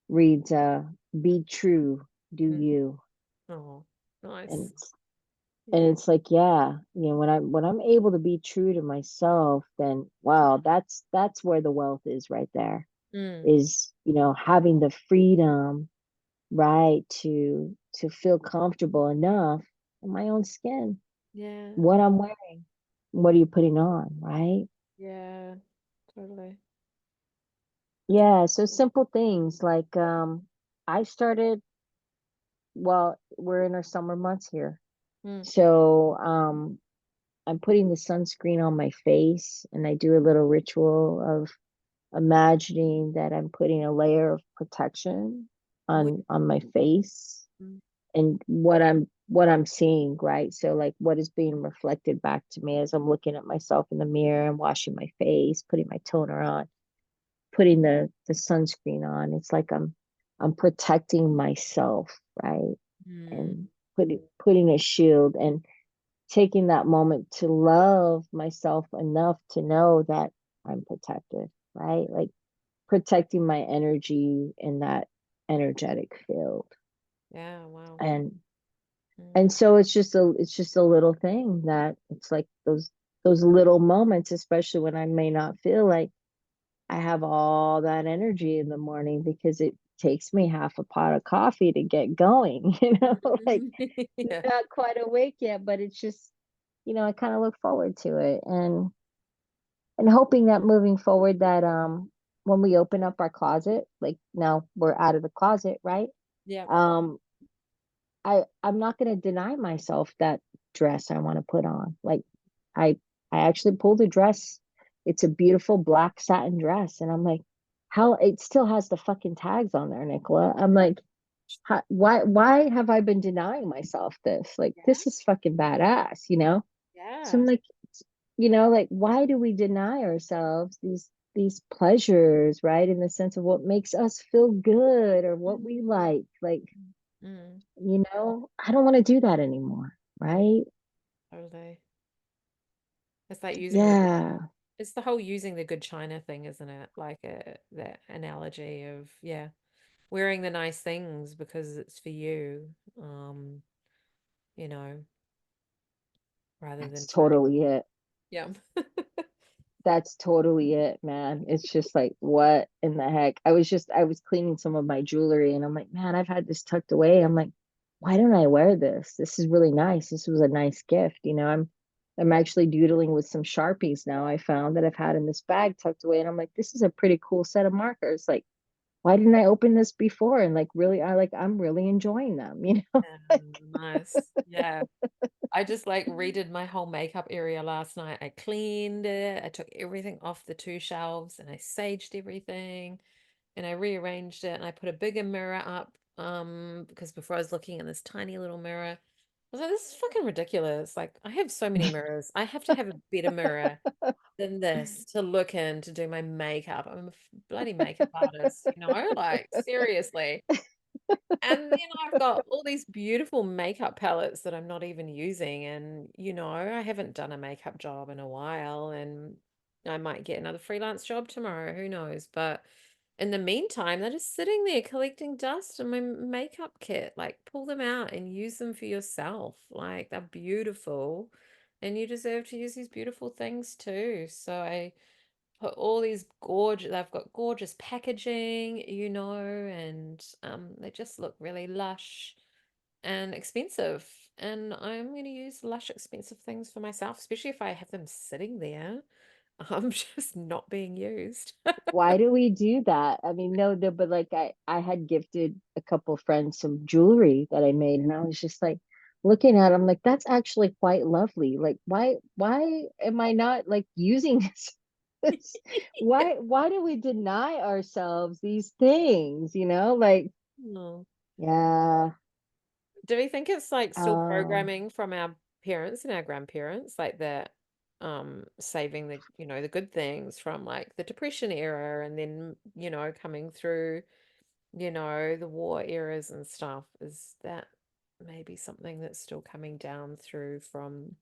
reads, "Be true, do Mm. you." Oh, And nice. Yeah. it's like, yeah, when I'm able to be true to myself, then wow, that's where the wealth is right there. Mm. Is, having the freedom, right, to feel comfortable enough in my own skin. Yeah. What I'm wearing, what are you putting on, right? Yeah, totally. Yeah, so simple things like I started, well, we're in our summer months here. Mm. So I'm putting the sunscreen on my face, and I do a little ritual of imagining that I'm putting a layer of protection We, on my face, mm. and what I'm seeing, right? So like what is being reflected back to me as I'm looking at myself in the mirror and washing my face, putting my toner on. putting the sunscreen on. It's like I'm protecting myself, right? Mm. And putting a shield and taking that moment to love myself enough to know that I'm protected, right? Like protecting my energy in that energetic field. Yeah, wow. And Mm. and so it's just a little thing that it's like those little moments, especially when I may not feel like I have all that energy in the morning because it takes me half a pot of coffee to get going, like Mm. Yeah. not quite awake yet, but it's just, I kind of look forward to it and hoping that moving forward that when we open up our closet, like now we're out of the closet, right? Yeah. Um I'm not going to deny myself that dress I want to put on. Like I I actually pulled a dress. It's a beautiful black satin dress and I'm like, how it still has the fucking tags on there, Nicola. I'm like, why have I been denying myself this? Like Yeah. this is fucking badass. So Yeah. I'm like, like why do we deny ourselves these pleasures, right? In the sense of what makes us feel good or what we Mm. like, Mm. I don't want to do that anymore, Yeah, right? totally. It's like using the Yeah, it's the whole using the good china thing, isn't it? Like that analogy of, yeah, wearing the nice things because it's for you, um, you know, rather than that's trying. totally it. Yeah. That's totally it, man. It's just like, what in the heck? I was cleaning some of my jewelry and I'm like, man, I've had this tucked away. I'm like, why don't I wear this? This is really nice. This was a nice gift. I'm actually doodling with some Sharpies now I found that I've had in this bag tucked away. And I'm like, this is a pretty cool set of markers. Like, why didn't I open this before? And like really, I'm really enjoying them. Nice. Yeah. I just like redid my whole makeup area last night. I cleaned it. I took everything off the two shelves and I saged everything and I rearranged it and I put a bigger mirror up because before I was looking in this tiny little mirror. I was like, this is fucking ridiculous. Like I have so many mirrors. I have to have a better mirror than this to look in to do my makeup. I'm a bloody makeup artist, like seriously. And then I've got all these beautiful makeup palettes that I'm not even using. And, I haven't done a makeup job in a while. And I might get another freelance job tomorrow. Who knows? But in the meantime, they're just sitting there collecting dust in my makeup kit. Like, pull them out and use them for yourself. Like, they're beautiful. And you deserve to use these beautiful things too. So I put all these they've got gorgeous packaging, and they just look really lush and expensive. And I'm going to use lush, expensive things for myself, especially if I have them sitting there, just not being used. Why do we do that? I mean, no, but like I had gifted a couple friends some jewelry that I made, and I was just like looking at them like that's actually quite lovely. Like, why am I not like using this? This why do we deny ourselves these things? Like, Oh. yeah, Do we think it's like still um, programming from our parents and our grandparents, like that, saving the good things from like the Depression era and then, coming through, the war eras and stuff? Is that maybe something that's still coming down through from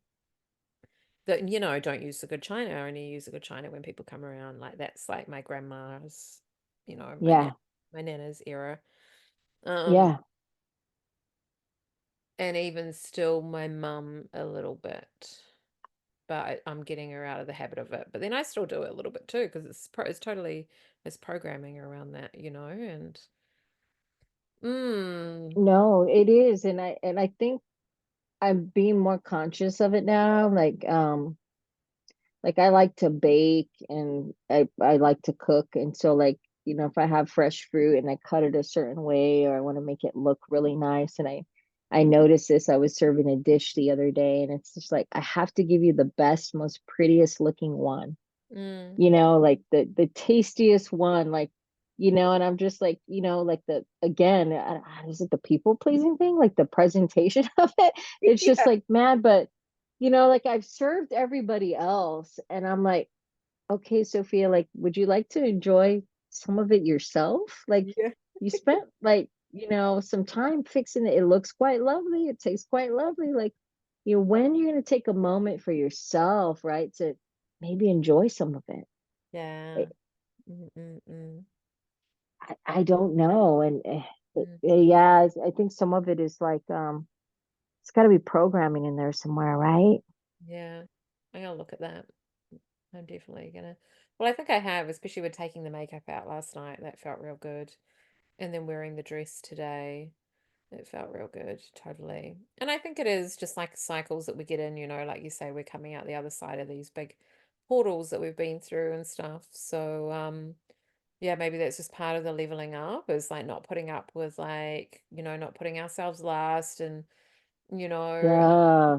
that, don't use the good china, only use the good china when people come around. Like that's like my grandma's, yeah, my nana's era. Um, yeah. and even still my mum a little bit. But I'm getting her out of the habit of it. But then I still do it a little bit too because it's totally it's programming around that, and mm, No, it is, and I think I'm being more conscious of it now. Like I like to bake and I like to cook. And so like, if I have fresh fruit and I cut it a certain way or I want to make it look really nice and I noticed this, I was serving a dish the other day and it's just like I have to give you the best, most prettiest looking one. mm, Like the tastiest one, like, and I'm just like, like the again, is it the people pleasing thing? Like the presentation of it? It's just yeah, like, man, but like I've served everybody else, and I'm like, okay, Sophia, like, would you like to enjoy some of it yourself? Like Yeah. you spent like, some time fixing it. It looks quite lovely. It tastes quite lovely. Like, when you're going to take a moment for yourself, right? To maybe enjoy some of it. Yeah. It- Mm-mm-mm. I don't know. And Mm. yeah, I think some of it is like, it's got to be programming in there somewhere, right? Yeah. I'm gonna look at that. I'm definitely gonna. Well, I think I have, especially with taking the makeup out last night. That felt real good. And then wearing the dress today. It felt real good, totally. And I think it is just like cycles that we get in, like you say, we're coming out the other side of these big portals that we've been through and stuff. So, yeah, maybe that's just part of the leveling up is like not putting up with like, not putting ourselves last and, you know, Yeah.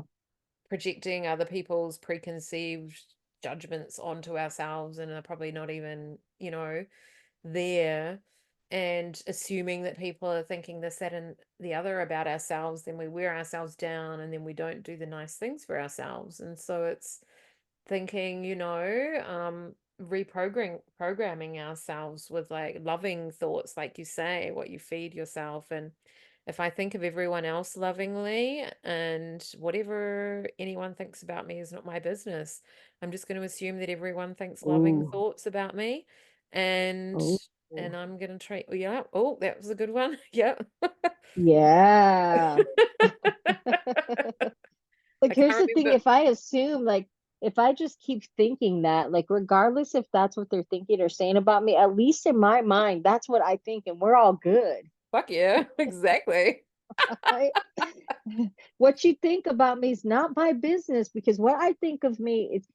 projecting other people's preconceived judgments onto ourselves and are probably not even, there and assuming that people are thinking this, that, and the other about ourselves, then we wear ourselves down and then we don't do the nice things for ourselves. And so it's thinking, programming ourselves with like loving thoughts, like you say, what you feed yourself. And if I think of everyone else lovingly and whatever anyone thinks about me is not my business, I'm just going to assume that everyone thinks loving Ooh. thoughts about me. And Ooh. and I'm gonna treat, yeah. Oh, that was a good one. Yeah. Yeah. I Like, here's can't the thing, remember. if I assume, like, if I just keep thinking that, like, regardless if that's what they're thinking or saying about me, at least in my mind, that's what I think, and we're all good, Fuck yeah, exactly. right? What you think about me is not my business because what I think of me is,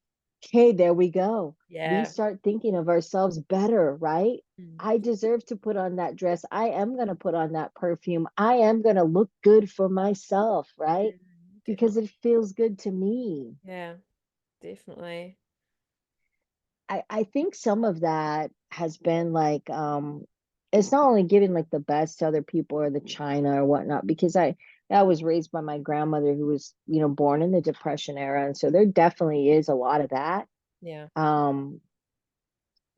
okay, there we go. We Yeah. start thinking of ourselves better, right? Mm. I deserve to put on that dress. I am going to put on that perfume. I am going to look good for myself, right? Because Definitely. it feels good to me. Yeah, definitely. I think some of that has been like, it's not only giving like the best to other people or the china or whatnot, because I was raised by my grandmother who was, born in the Depression era. And so there definitely is a lot of that. Yeah. Um,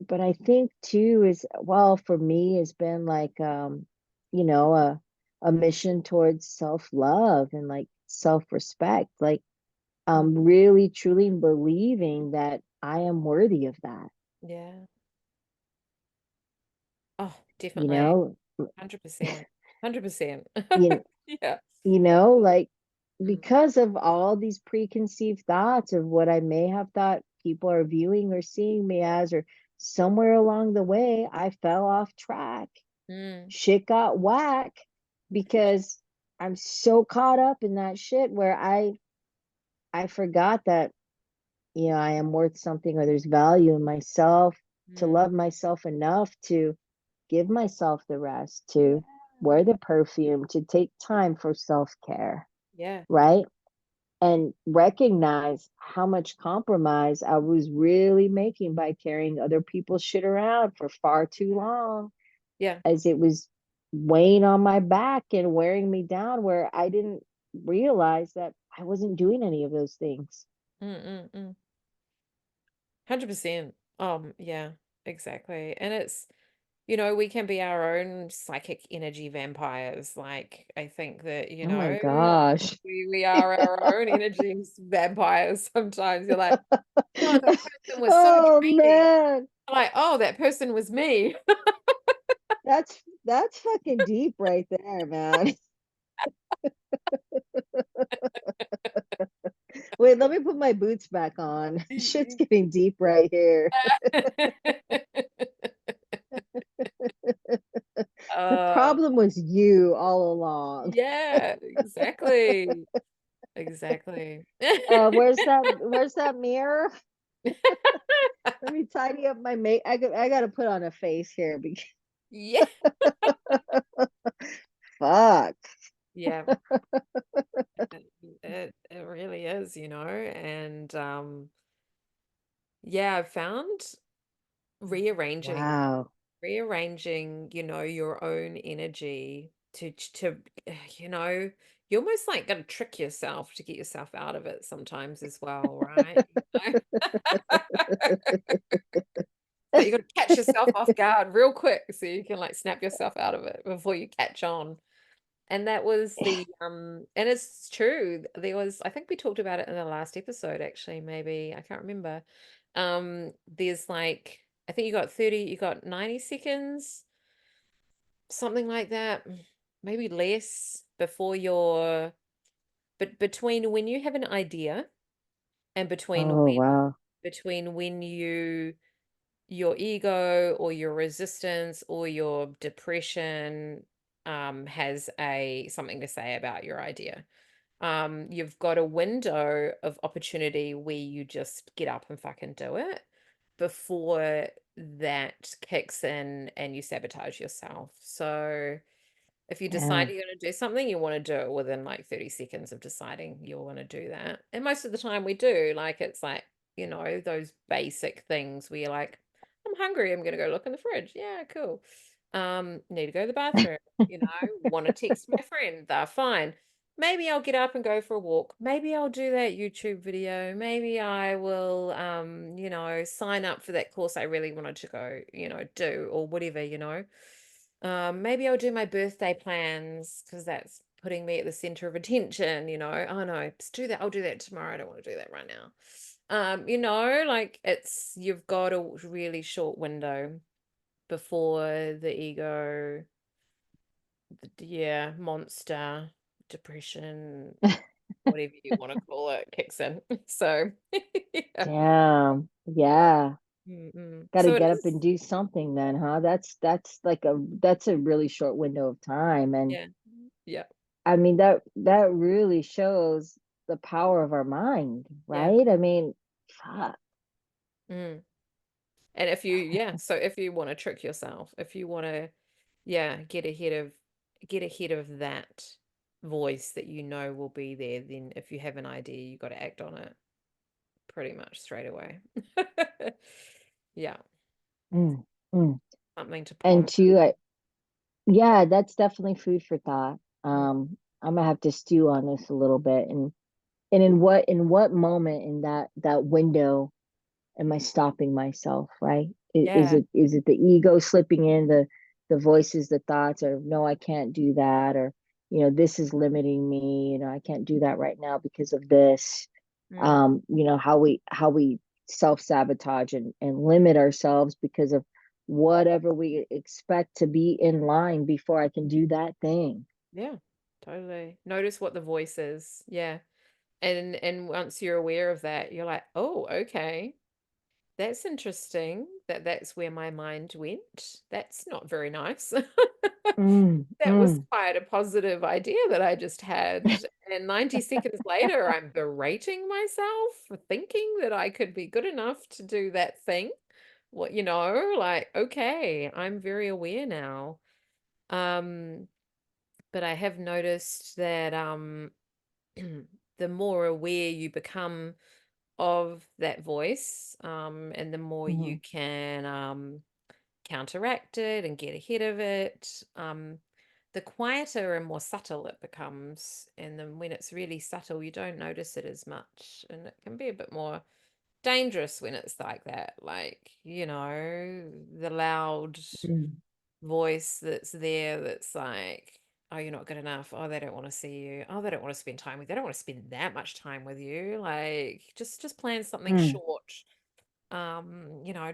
but I think too is, well, for me has been like, you know, a mission towards self-love and like self-respect, like Mm. really truly believing that I am worthy of that, Yeah. Oh, you definitely. know? 100%. 100%. you, Yeah. like Mm. because of all these preconceived thoughts of what I may have thought people are viewing or seeing me as, or somewhere along the way, I fell off track. Mm. Shit got whack because I'm so caught up in that shit where I forgot that, I am worth something or there's value in myself, to Mm. love myself enough to give myself the rest, Yeah. to wear the perfume, to take time for self-care, Yeah. right? And recognize how much compromise I was really making by carrying other people's shit around for far too long, Yeah. as it was weighing on my back and wearing me down, where I didn't realize that I wasn't doing any of those things. Mm-mm-mm. 100%. Yeah, exactly. And it's, we can be our own psychic energy vampires. Like, I think that, Oh my gosh. we are our own energy vampires sometimes. You're like, oh, that person was so Oh draining. man. Like, oh, that person was me. That's fucking deep right there, man. Wait, let me put my boots back on. Shit's getting deep right here. The Uh, problem was you all along. yeah, exactly. Exactly. Where's that mirror? Let me tidy up my make. I got to put on a face here because Yeah. fuck. Yeah. It really is, and yeah, I've found rearranging Wow. rearranging, your own energy to you know, you almost like got to trick yourself to get yourself out of it sometimes as well, right? You know? So you got to catch yourself off guard real quick so you can like snap yourself out of it before you catch on. And that was the and it's true. There was, I think we talked about it in the last episode actually, maybe. I can't remember. There's like, I think you got 30, you got 90 seconds, something like that, maybe less before your, but between when you have an idea and Oh, wow. between when you, your ego or your resistance or your depression has a something to say about your idea. You've got a window of opportunity where you just get up and fucking do it before that kicks in and you sabotage yourself. So if you decide Damn. you're going to do something, you want to do it within like 30 seconds of deciding you want to do that. And most of the time we do. Like it's like, those basic things where you're like, I'm hungry, I'm going to go look in the fridge. Yeah, cool. Need to go to the bathroom, want to text my friend. They're fine. Maybe I'll get up and go for a walk. Maybe I'll do that YouTube video. Maybe I will, sign up for that course I really wanted to go, do or whatever. Maybe I'll do my birthday plans because that's putting me at the center of attention. Oh no, just do that. I'll do that tomorrow. I don't want to do that right now. Like you've got a really short window before the ego, yeah, monster, depression, whatever you want to call it, kicks in. So, yeah. Damn. Yeah. Got to So it get up and is, do something then, huh? That's a really short window of time. And yeah, yeah, I mean that really shows the power of our mind, yeah. right? I mean, fuck. Mm. And so if you want to trick yourself, if you want to, yeah, get ahead of that voice that will be there, then if you have an idea, you got to act on it pretty much straight away. Yeah, Mm, mm. something to And ponder. two, yeah, that's definitely food for thought. Mm. I'm gonna have to stew on this a little bit, and in what moment in that window am I stopping myself, right? Is Yeah, it the ego slipping in, the voices, the thoughts, or no, I can't do that, or this is limiting me, I can't do that right now because of this. mm. How we self-sabotage and limit ourselves because of whatever we expect to be in line before I can do that thing. Yeah, totally. Notice what the voice is. Yeah. And once you're aware of that, you're like, oh, okay. That's interesting that that's where my mind went. That's not very nice. Mm, That was mm. quite a positive idea that I just had. And 90 seconds later, I'm berating myself for thinking that I could be good enough to do that thing. Like, okay, I'm very aware now. Um, but I have noticed that the more aware you become of that voice, and the more you Mhm. can counteract it and get ahead of it, the quieter and more subtle it becomes. And then when it's really subtle, you don't notice it as much. And it can be a bit more dangerous when it's like that. Like, the loud Mm, voice that's there that's like, oh, you're not good enough. Oh, they don't want to see you. Oh, they don't want to spend time with you. They don't want to spend that much time with you. Like, just plan something mm, short.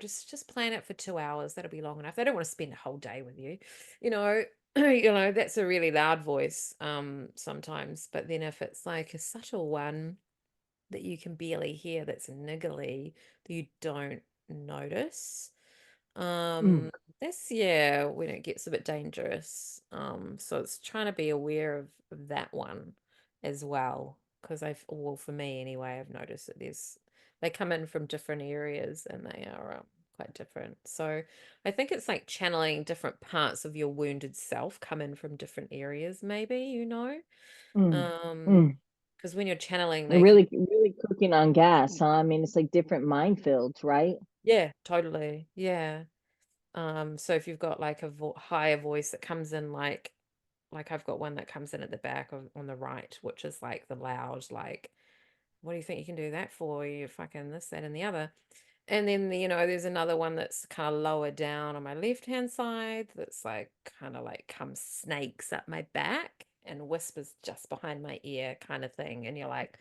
Just plan it for 2 hours. That'll be long enough. They don't want to spend a whole day with you. You know, that's a really loud voice, sometimes. But then if it's like a subtle one that you can barely hear, that's niggly, that you don't notice, mm, um, that's, yeah, when it gets a bit dangerous. So it's trying to be aware of that one as well. Because well, for me anyway, I've noticed that they come in from different areas and they are quite different. So I think it's like channeling different parts of your wounded self come in from different areas, maybe. mm, Um, mm. because when you're channeling, And they can, really, really cooking on gas, huh? I mean, it's like different minefields, right? yeah, totally. Yeah. So if you've got like a higher voice that comes in like I've got one that comes in at the back on the right, which is like the loud, like, what do you think you can do that for? You fucking this, that, and the other. And then, there's another one that's kind of lower down on my left-hand side that's like kind of like comes snakes up my back and whispers just behind my ear kind of thing. And you're like,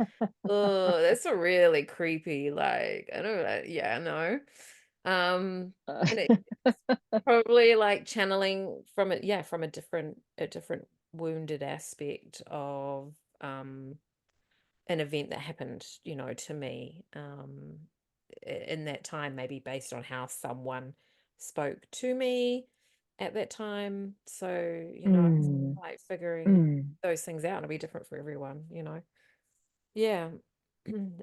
oh, that's a really creepy, like, I don't know, yeah, no. Um, and it's probably like channeling from it, yeah, from a different wounded aspect of an event that happened, to me in that time, maybe based on how someone spoke to me at that time. So, Mm, like figuring mm. those things out, it'll be different for everyone, Yeah.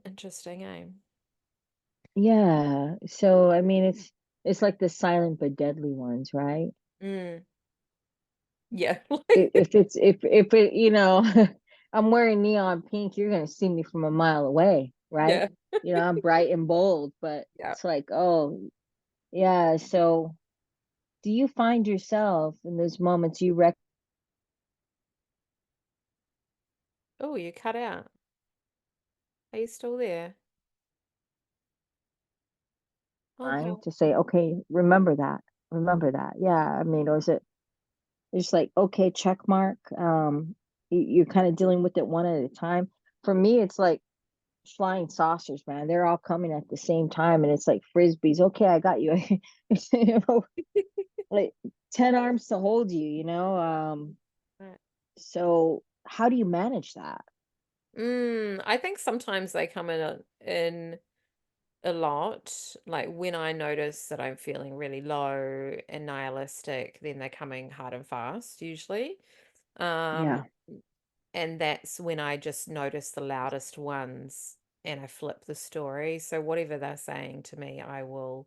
Interesting, eh? Yeah. So I mean it's like the silent but deadly ones, right? Mm. Yeah. If it's if it, I'm wearing neon pink, you're gonna see me from a mile away, right? Yeah. I'm bright and bold, but Yeah. it's like, oh, yeah. So do you find yourself in those moments you Oh, you cut out. Are you still there? Okay. recognize to say, okay, remember that? Yeah. I mean, or is it just like, okay, check mark? You're kind of dealing with it one at a time. For me, it's like flying saucers, man. They're all coming at the same time, and it's like frisbees. Okay, I got you. You know, like 10 arms to hold you, Right. so how do you manage that? I think sometimes they come in a lot. Like when I notice that I'm feeling really low and nihilistic, then they're coming hard and fast usually. Um, Yeah. and that's when I just notice the loudest ones and I flip the story. So whatever they're saying to me, I will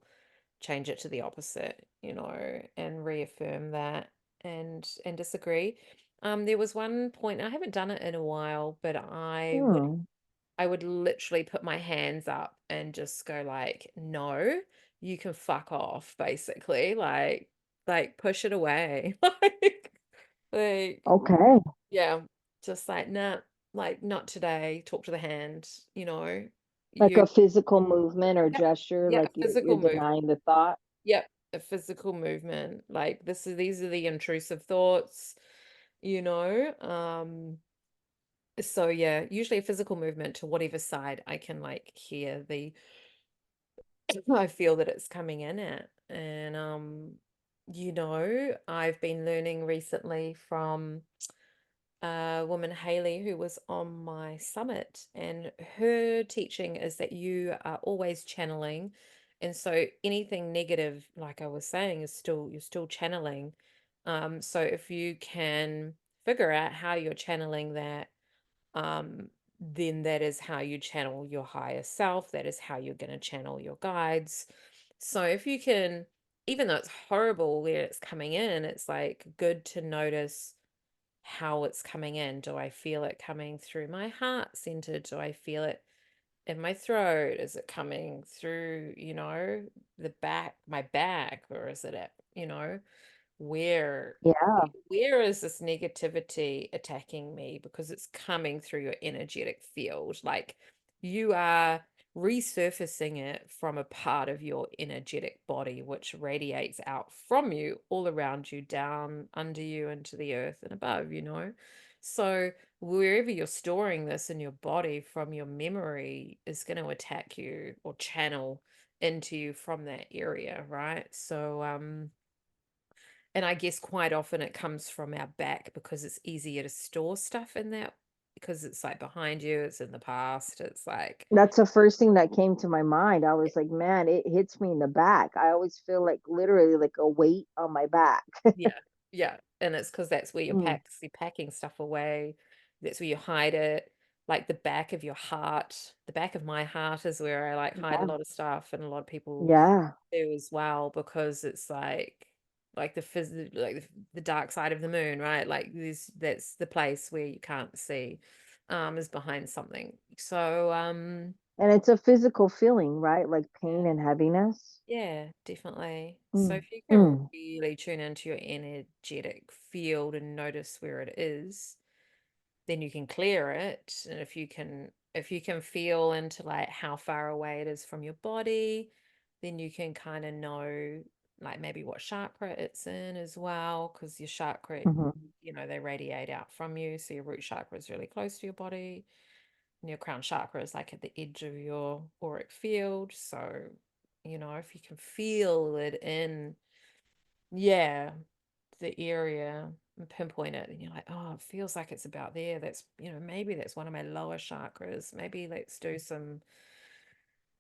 change it to the opposite, and reaffirm that and disagree. There was one point, I haven't done it in a while, but Hmm. I would literally put my hands up and just go like, "No, you can fuck off," basically, like push it away. Like, Okay. yeah, just like, "Nah, like not today. Talk to the hand," you know. Like You a physical movement or Yep, gesture, yeah, like a you're physical movement. denying the thought. Yep, a physical movement. Like these are the intrusive thoughts, you know. So yeah, usually a physical movement to whatever side I can like hear the I feel that it's coming in at. And I've been learning recently from woman Haley who was on my summit, and her teaching is that you are always channeling. And so anything negative, like I was saying, you're still channeling. So if you can figure out how you're channeling that, um, then that is how you channel your higher self. That is how you're going to channel your guides. So if you can, even though it's horrible where it's coming in, it's like good to notice how it's coming in. Do I feel it coming through my heart center? Do I feel it in my throat? Is it coming through, the back, my back, or is it at, where Yeah. where is this negativity attacking me? Because it's coming through your energetic field. Like you are resurfacing it from a part of your energetic body, which radiates out from you, all around you, down under you, into the earth and above. So wherever you're storing this in your body from your memory is going to attack you or channel into you from that area, right? So and I guess quite often it comes from our back because it's easier to store stuff in that, because it's like behind you, it's in the past. It's like, That's the first thing that came to my mind. I was like, man, it hits me in the back. I always feel like literally like a weight on my back. yeah, yeah. And it's because that's where Mm, you're packing stuff away. That's where you hide it. Like the back of your heart, the back of my heart is where I like hide a yeah. lot of stuff, and a lot of people Yeah. do as well, because it's like the dark side of the moon, right? Like this that's the place where you can't see, is behind something. So And it's a physical feeling, right? Like pain and heaviness. yeah, definitely. So Mm, if you can mm. really tune into your energetic field and notice where it is, then you can clear it. And if you can feel into like how far away it is from your body, then you can kind of know like maybe what chakra it's in as well, because your chakra, Hmm. they radiate out from you. So your root chakra is really close to your body, and your crown chakra is like at the edge of your auric field. So, if you can feel it in, yeah, the area and pinpoint it, and you're like, oh, it feels like it's about there. That's, maybe that's one of my lower chakras. Maybe let's do some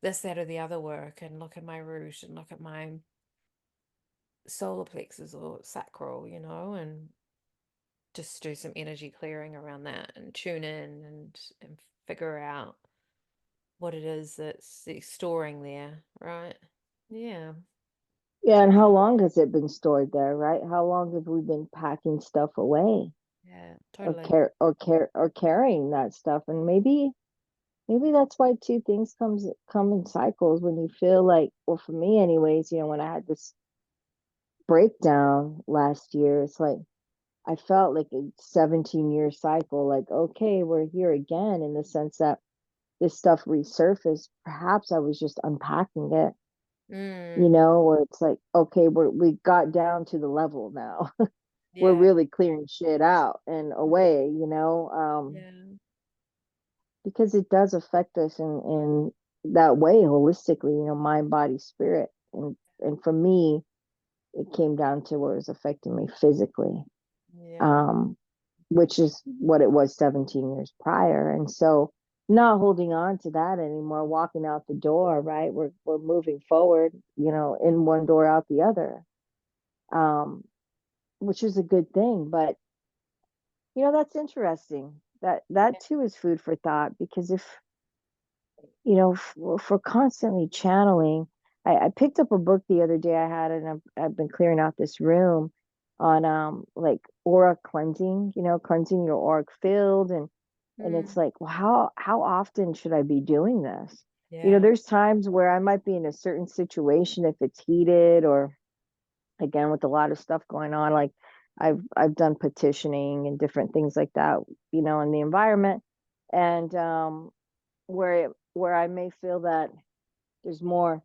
this, that, or the other work and look at my root and look at my solar plexus or sacral, and just do some energy clearing around that and tune in and figure out what it is that's storing there, right? Yeah, Yeah, and how long has it been stored there, right? How long have we been packing stuff away yeah, or totally. carrying that stuff? And maybe that's why two things come in cycles when you feel like, well, for me anyways, when I had this breakdown last year, it's like I felt like a 17-year cycle, like, okay, we're here again in the sense that this stuff resurfaced. Perhaps I was just unpacking it, Mm, where it's like, okay, we got down to the level now. We're yeah, really clearing shit out and away, yeah, because it does affect us in that way holistically, mind, body, spirit. And for me, it came down to where it was affecting me physically. yeah. Um, which is what it was 17 years prior. And so not holding on to that anymore, walking out the door, right? We're moving forward, in one door out the other. Um, which is a good thing. But that's interesting. That too is food for thought because if we're constantly channeling, I picked up a book the other day I had, and I've been clearing out this room on like aura cleansing, cleansing your auric field, and it's Mm, like, well, how often should I be doing this? yeah. There's times where I might be in a certain situation if it's heated, or again with a lot of stuff going on, like I've done petitioning and different things like that, in the environment, and where I may feel that there's more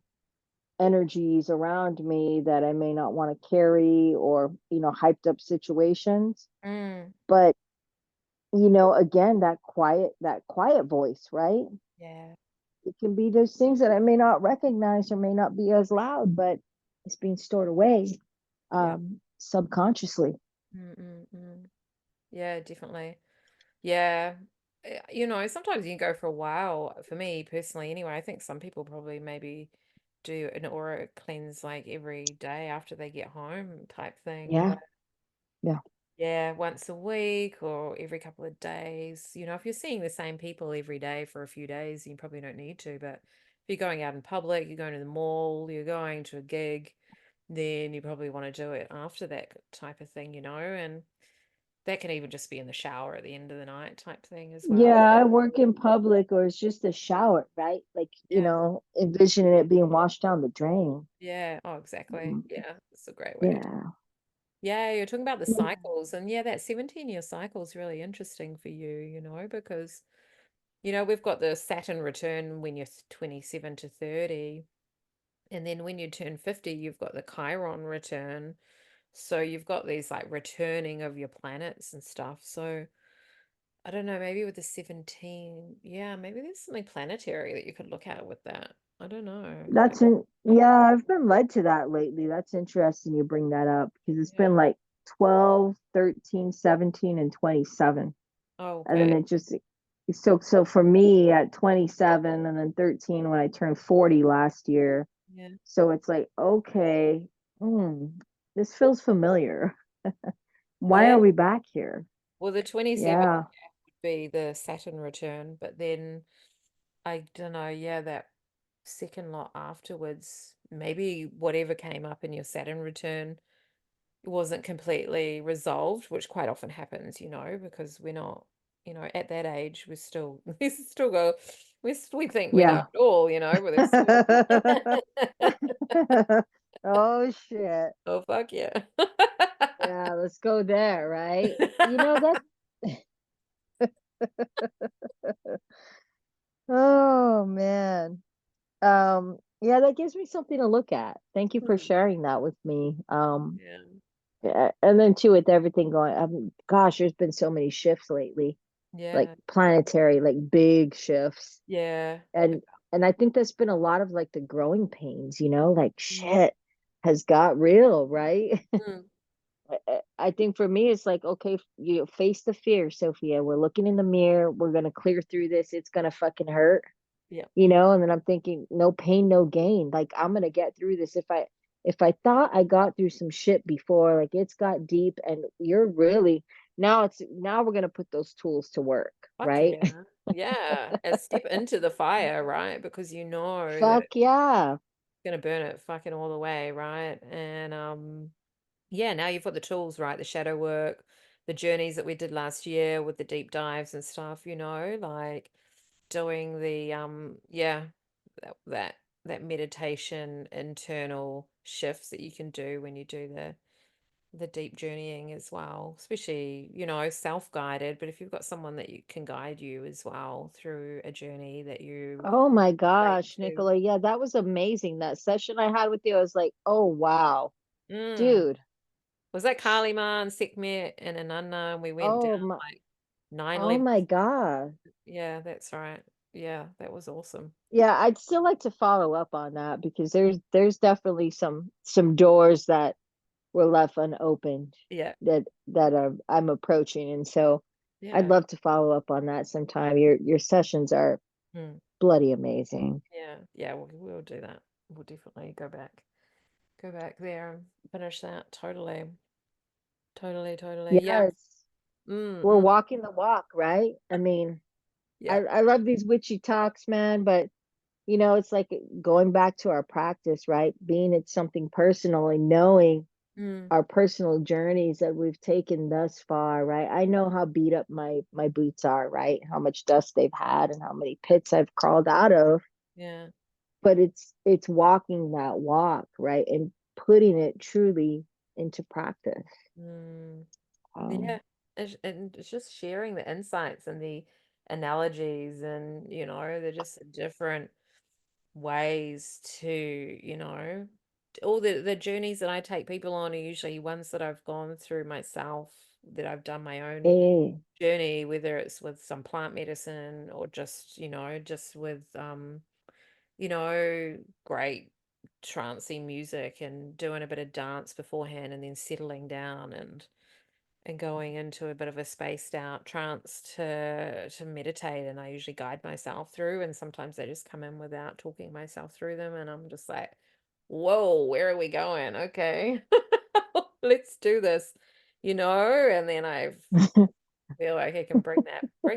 energies around me that I may not want to carry, or hyped up situations. Mm, But again, that quiet voice, right? yeah, It can be those things that I may not recognize or may not be as loud, but it's being stored away yeah. subconsciously. Mm, mm, mm. Yeah, definitely. Yeah. Sometimes you can go for a while. For me personally, anyway, I think some people probably maybe do an aura cleanse like every day after they get home type thing. Yeah, But yeah, yeah, once a week or every couple of days. If you're seeing the same people every day for a few days, you probably don't need to. But if you're going out in public, you're going to the mall, you're going to a gig, then you probably want to do it after that type of thing. And that can even just be in the shower at the end of the night type thing as well. yeah. I work in public, or it's just a shower, right? Like, Yeah. envisioning it being washed down the drain. Yeah. Oh, exactly. Mm, Yeah. It's a great way to do it. yeah. Yeah, you're talking about the Yeah. cycles. And yeah, that 17-year cycle is really interesting for you, because, we've got the Saturn return when you're 27 to 30. And then when you turn 50, you've got the Chiron return. So you've got these like returning of your planets and stuff. So I don't know, maybe with the 17, yeah, maybe there's something planetary that you could look at with that. I don't know. Yeah, I've been led to that lately. That's interesting you bring that up because it's Yeah. been like 12, 13, 17, and 27. Oh, And then okay. it just so for me at 27 and then 13 when I turned 40 last year. Yeah. So it's like, okay, hmm, this feels familiar. Why Yeah. are we back here? Well, the 27 Yeah. would be the Saturn return, but then I don't know, yeah, that second lot afterwards, maybe whatever came up in your Saturn return wasn't completely resolved, which quite often happens, because we're not, at that age, we're still, we still go, we think we know Yeah. it all, but there's still, Oh shit. oh, fuck yeah. Yeah, let's go there, right? That oh man. Yeah, Yeah, that gives me something to look at. Thank you for Hmm. sharing that with me. Yeah. Yeah, and then too with everything going, gosh, there's been so many shifts lately, like Yeah. planetary, like big shifts. Yeah. And I think that's been a lot of like the growing pains, like Mm. shit has got real, right? Mm. I think for me, it's like, okay, you face the fear, Sophia. We're looking in the mirror. We're gonna clear through this. It's gonna fucking hurt, Yeah. And then I'm thinking, no pain, no gain. Like I'm gonna get through this. If I thought I got through some shit before, like it's got deep, and you're really now we're gonna put those tools to work, Fuck right? yeah. Yeah. And step into the fire, right? Because you know that Fuck it's yeah. gonna burn it fucking all the way, right? And yeah, now you've got the tools, right? The shadow work, the journeys that we did last year with the deep dives and stuff, like doing the yeah, that that meditation internal shifts that you can do when you do the deep journeying as well, especially, self-guided, but if you've got someone that you can guide you as well through a journey that you Oh my relate gosh, to. Nicola. Yeah, that was amazing. That session I had with you, I was like, oh wow, Mm. dude. Was that Kalima and Sekhmet and Ananda, and we went down Oh my, like 9 oh levels? my God. Yeah, that's right. Yeah, that was awesome. Yeah, I'd still like to follow up on that because there's definitely some doors that were left unopened Yeah. that are I'm approaching. And so I'd Yeah. love to follow up on that sometime. Your sessions are Mm. bloody amazing. Yeah. Yeah, we'll do that. We'll definitely go back there and finish that. Totally. Totally, totally. Yeah. Yes, Mm, we're mm. walking the walk, right? I mean, Yeah. I love these witchy talks, man, but it's like going back to our practice, right? Being it's something personal and knowing Mm. our personal journeys that we've taken thus far, right? I know how beat up my boots are, right? How much dust they've had and how many pits I've crawled out of, Yeah. but it's walking that walk, right? And putting it truly into practice. Mm. Um, Yeah. And it's just sharing the insights and the analogies, and they're just different ways to, all the journeys that I take people on are usually ones that I've gone through myself, that I've done my own eh, journey, whether it's with some plant medicine or just with great trancey music and doing a bit of dance beforehand and then settling down and going into a bit of a spaced out trance to meditate, and I usually guide myself through, and sometimes they just come in without talking myself through them, and I'm just like, whoa, where are we going? Okay. Let's do this, and then I feel like I can bring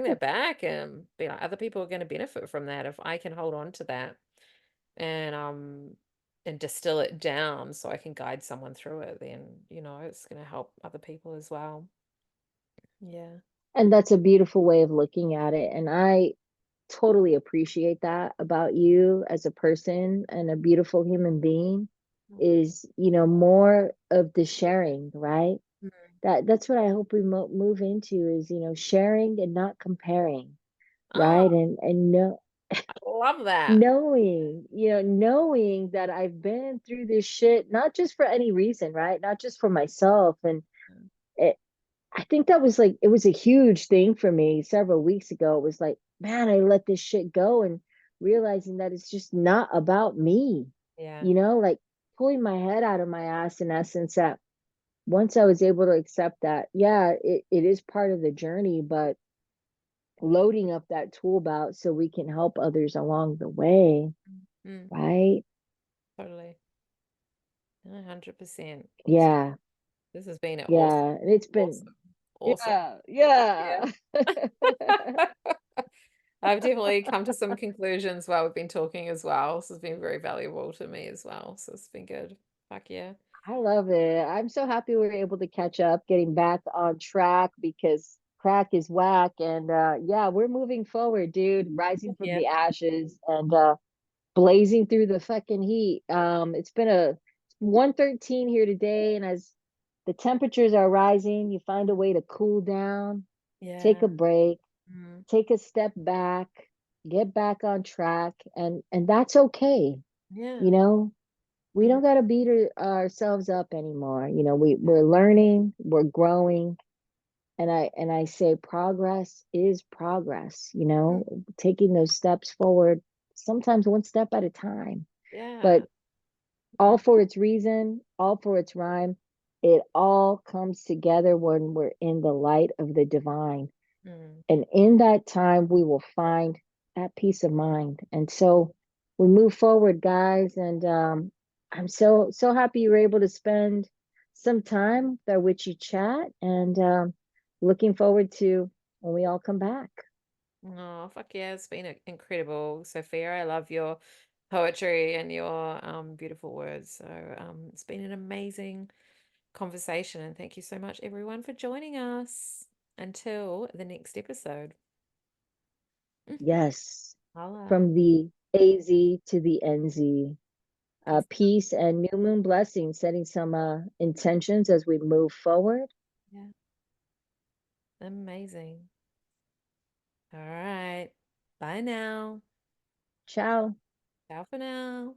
that back and be like, other people are going to benefit from that if I can hold on to that and distill it down so I can guide someone through it, then it's going to help other people as well. Yeah. and that's a beautiful way of looking at it. And I totally appreciate that about you as a person and a beautiful human being is, more of the sharing, right? Mhm. That's what I hope we move into is, sharing and not comparing, right? Oh, And no I love that. knowing that I've been through this shit, not just for any reason, right? Not just for myself. And it, I think that was like, it was a huge thing for me several weeks ago. It was like, man, I let this shit go and realizing that it's just not about me, Yeah. like pulling my head out of my ass in essence that once I was able to accept that, yeah, it is part of the journey, but loading up that tool belt so we can help others along the way, Mm, right? totally. 100%. Awesome. Yeah, This has been an awesome, yeah. And it's been, awesome, awesome. yeah, Yeah. yeah. I've definitely come to some conclusions while we've been talking as well. This has been very valuable to me as well. So it's been good. Fuck yeah. I love it. I'm so happy we were able to catch up, getting back on track because crack is whack. And yeah, we're moving forward, dude, rising from Yeah. the ashes and blazing through the fucking heat. It's been a 113 here today, and as the temperatures are rising, you find a way to cool down, take Yeah. a break, Mm, take a step back, get back on track, and that's okay. Yeah. You know, we Mm, don't got to beat ourselves up anymore. You know, we're learning, we're growing, and I say progress is progress, you mm, know, taking those steps forward, sometimes one step at a time, yeah. but all Mm, for its reason, all for its rhyme. It all comes together when we're in the light of the divine. mm. And in that time, we will find that peace of mind. And so we move forward, guys. And I'm so happy you were able to spend some time with our witchy chat, and looking forward to when we all come back. Oh, fuck yeah, it's been incredible, Sophia. I love your poetry and your beautiful words. So it's been an amazing conversation, and thank you so much, everyone, for joining us. Until the next episode. Yes, Holla. from the AZ to the NZ. Peace out. Peace and new moon blessings, setting some intentions as we move forward. Yeah, amazing. All right. Bye now. Ciao. Ciao for now.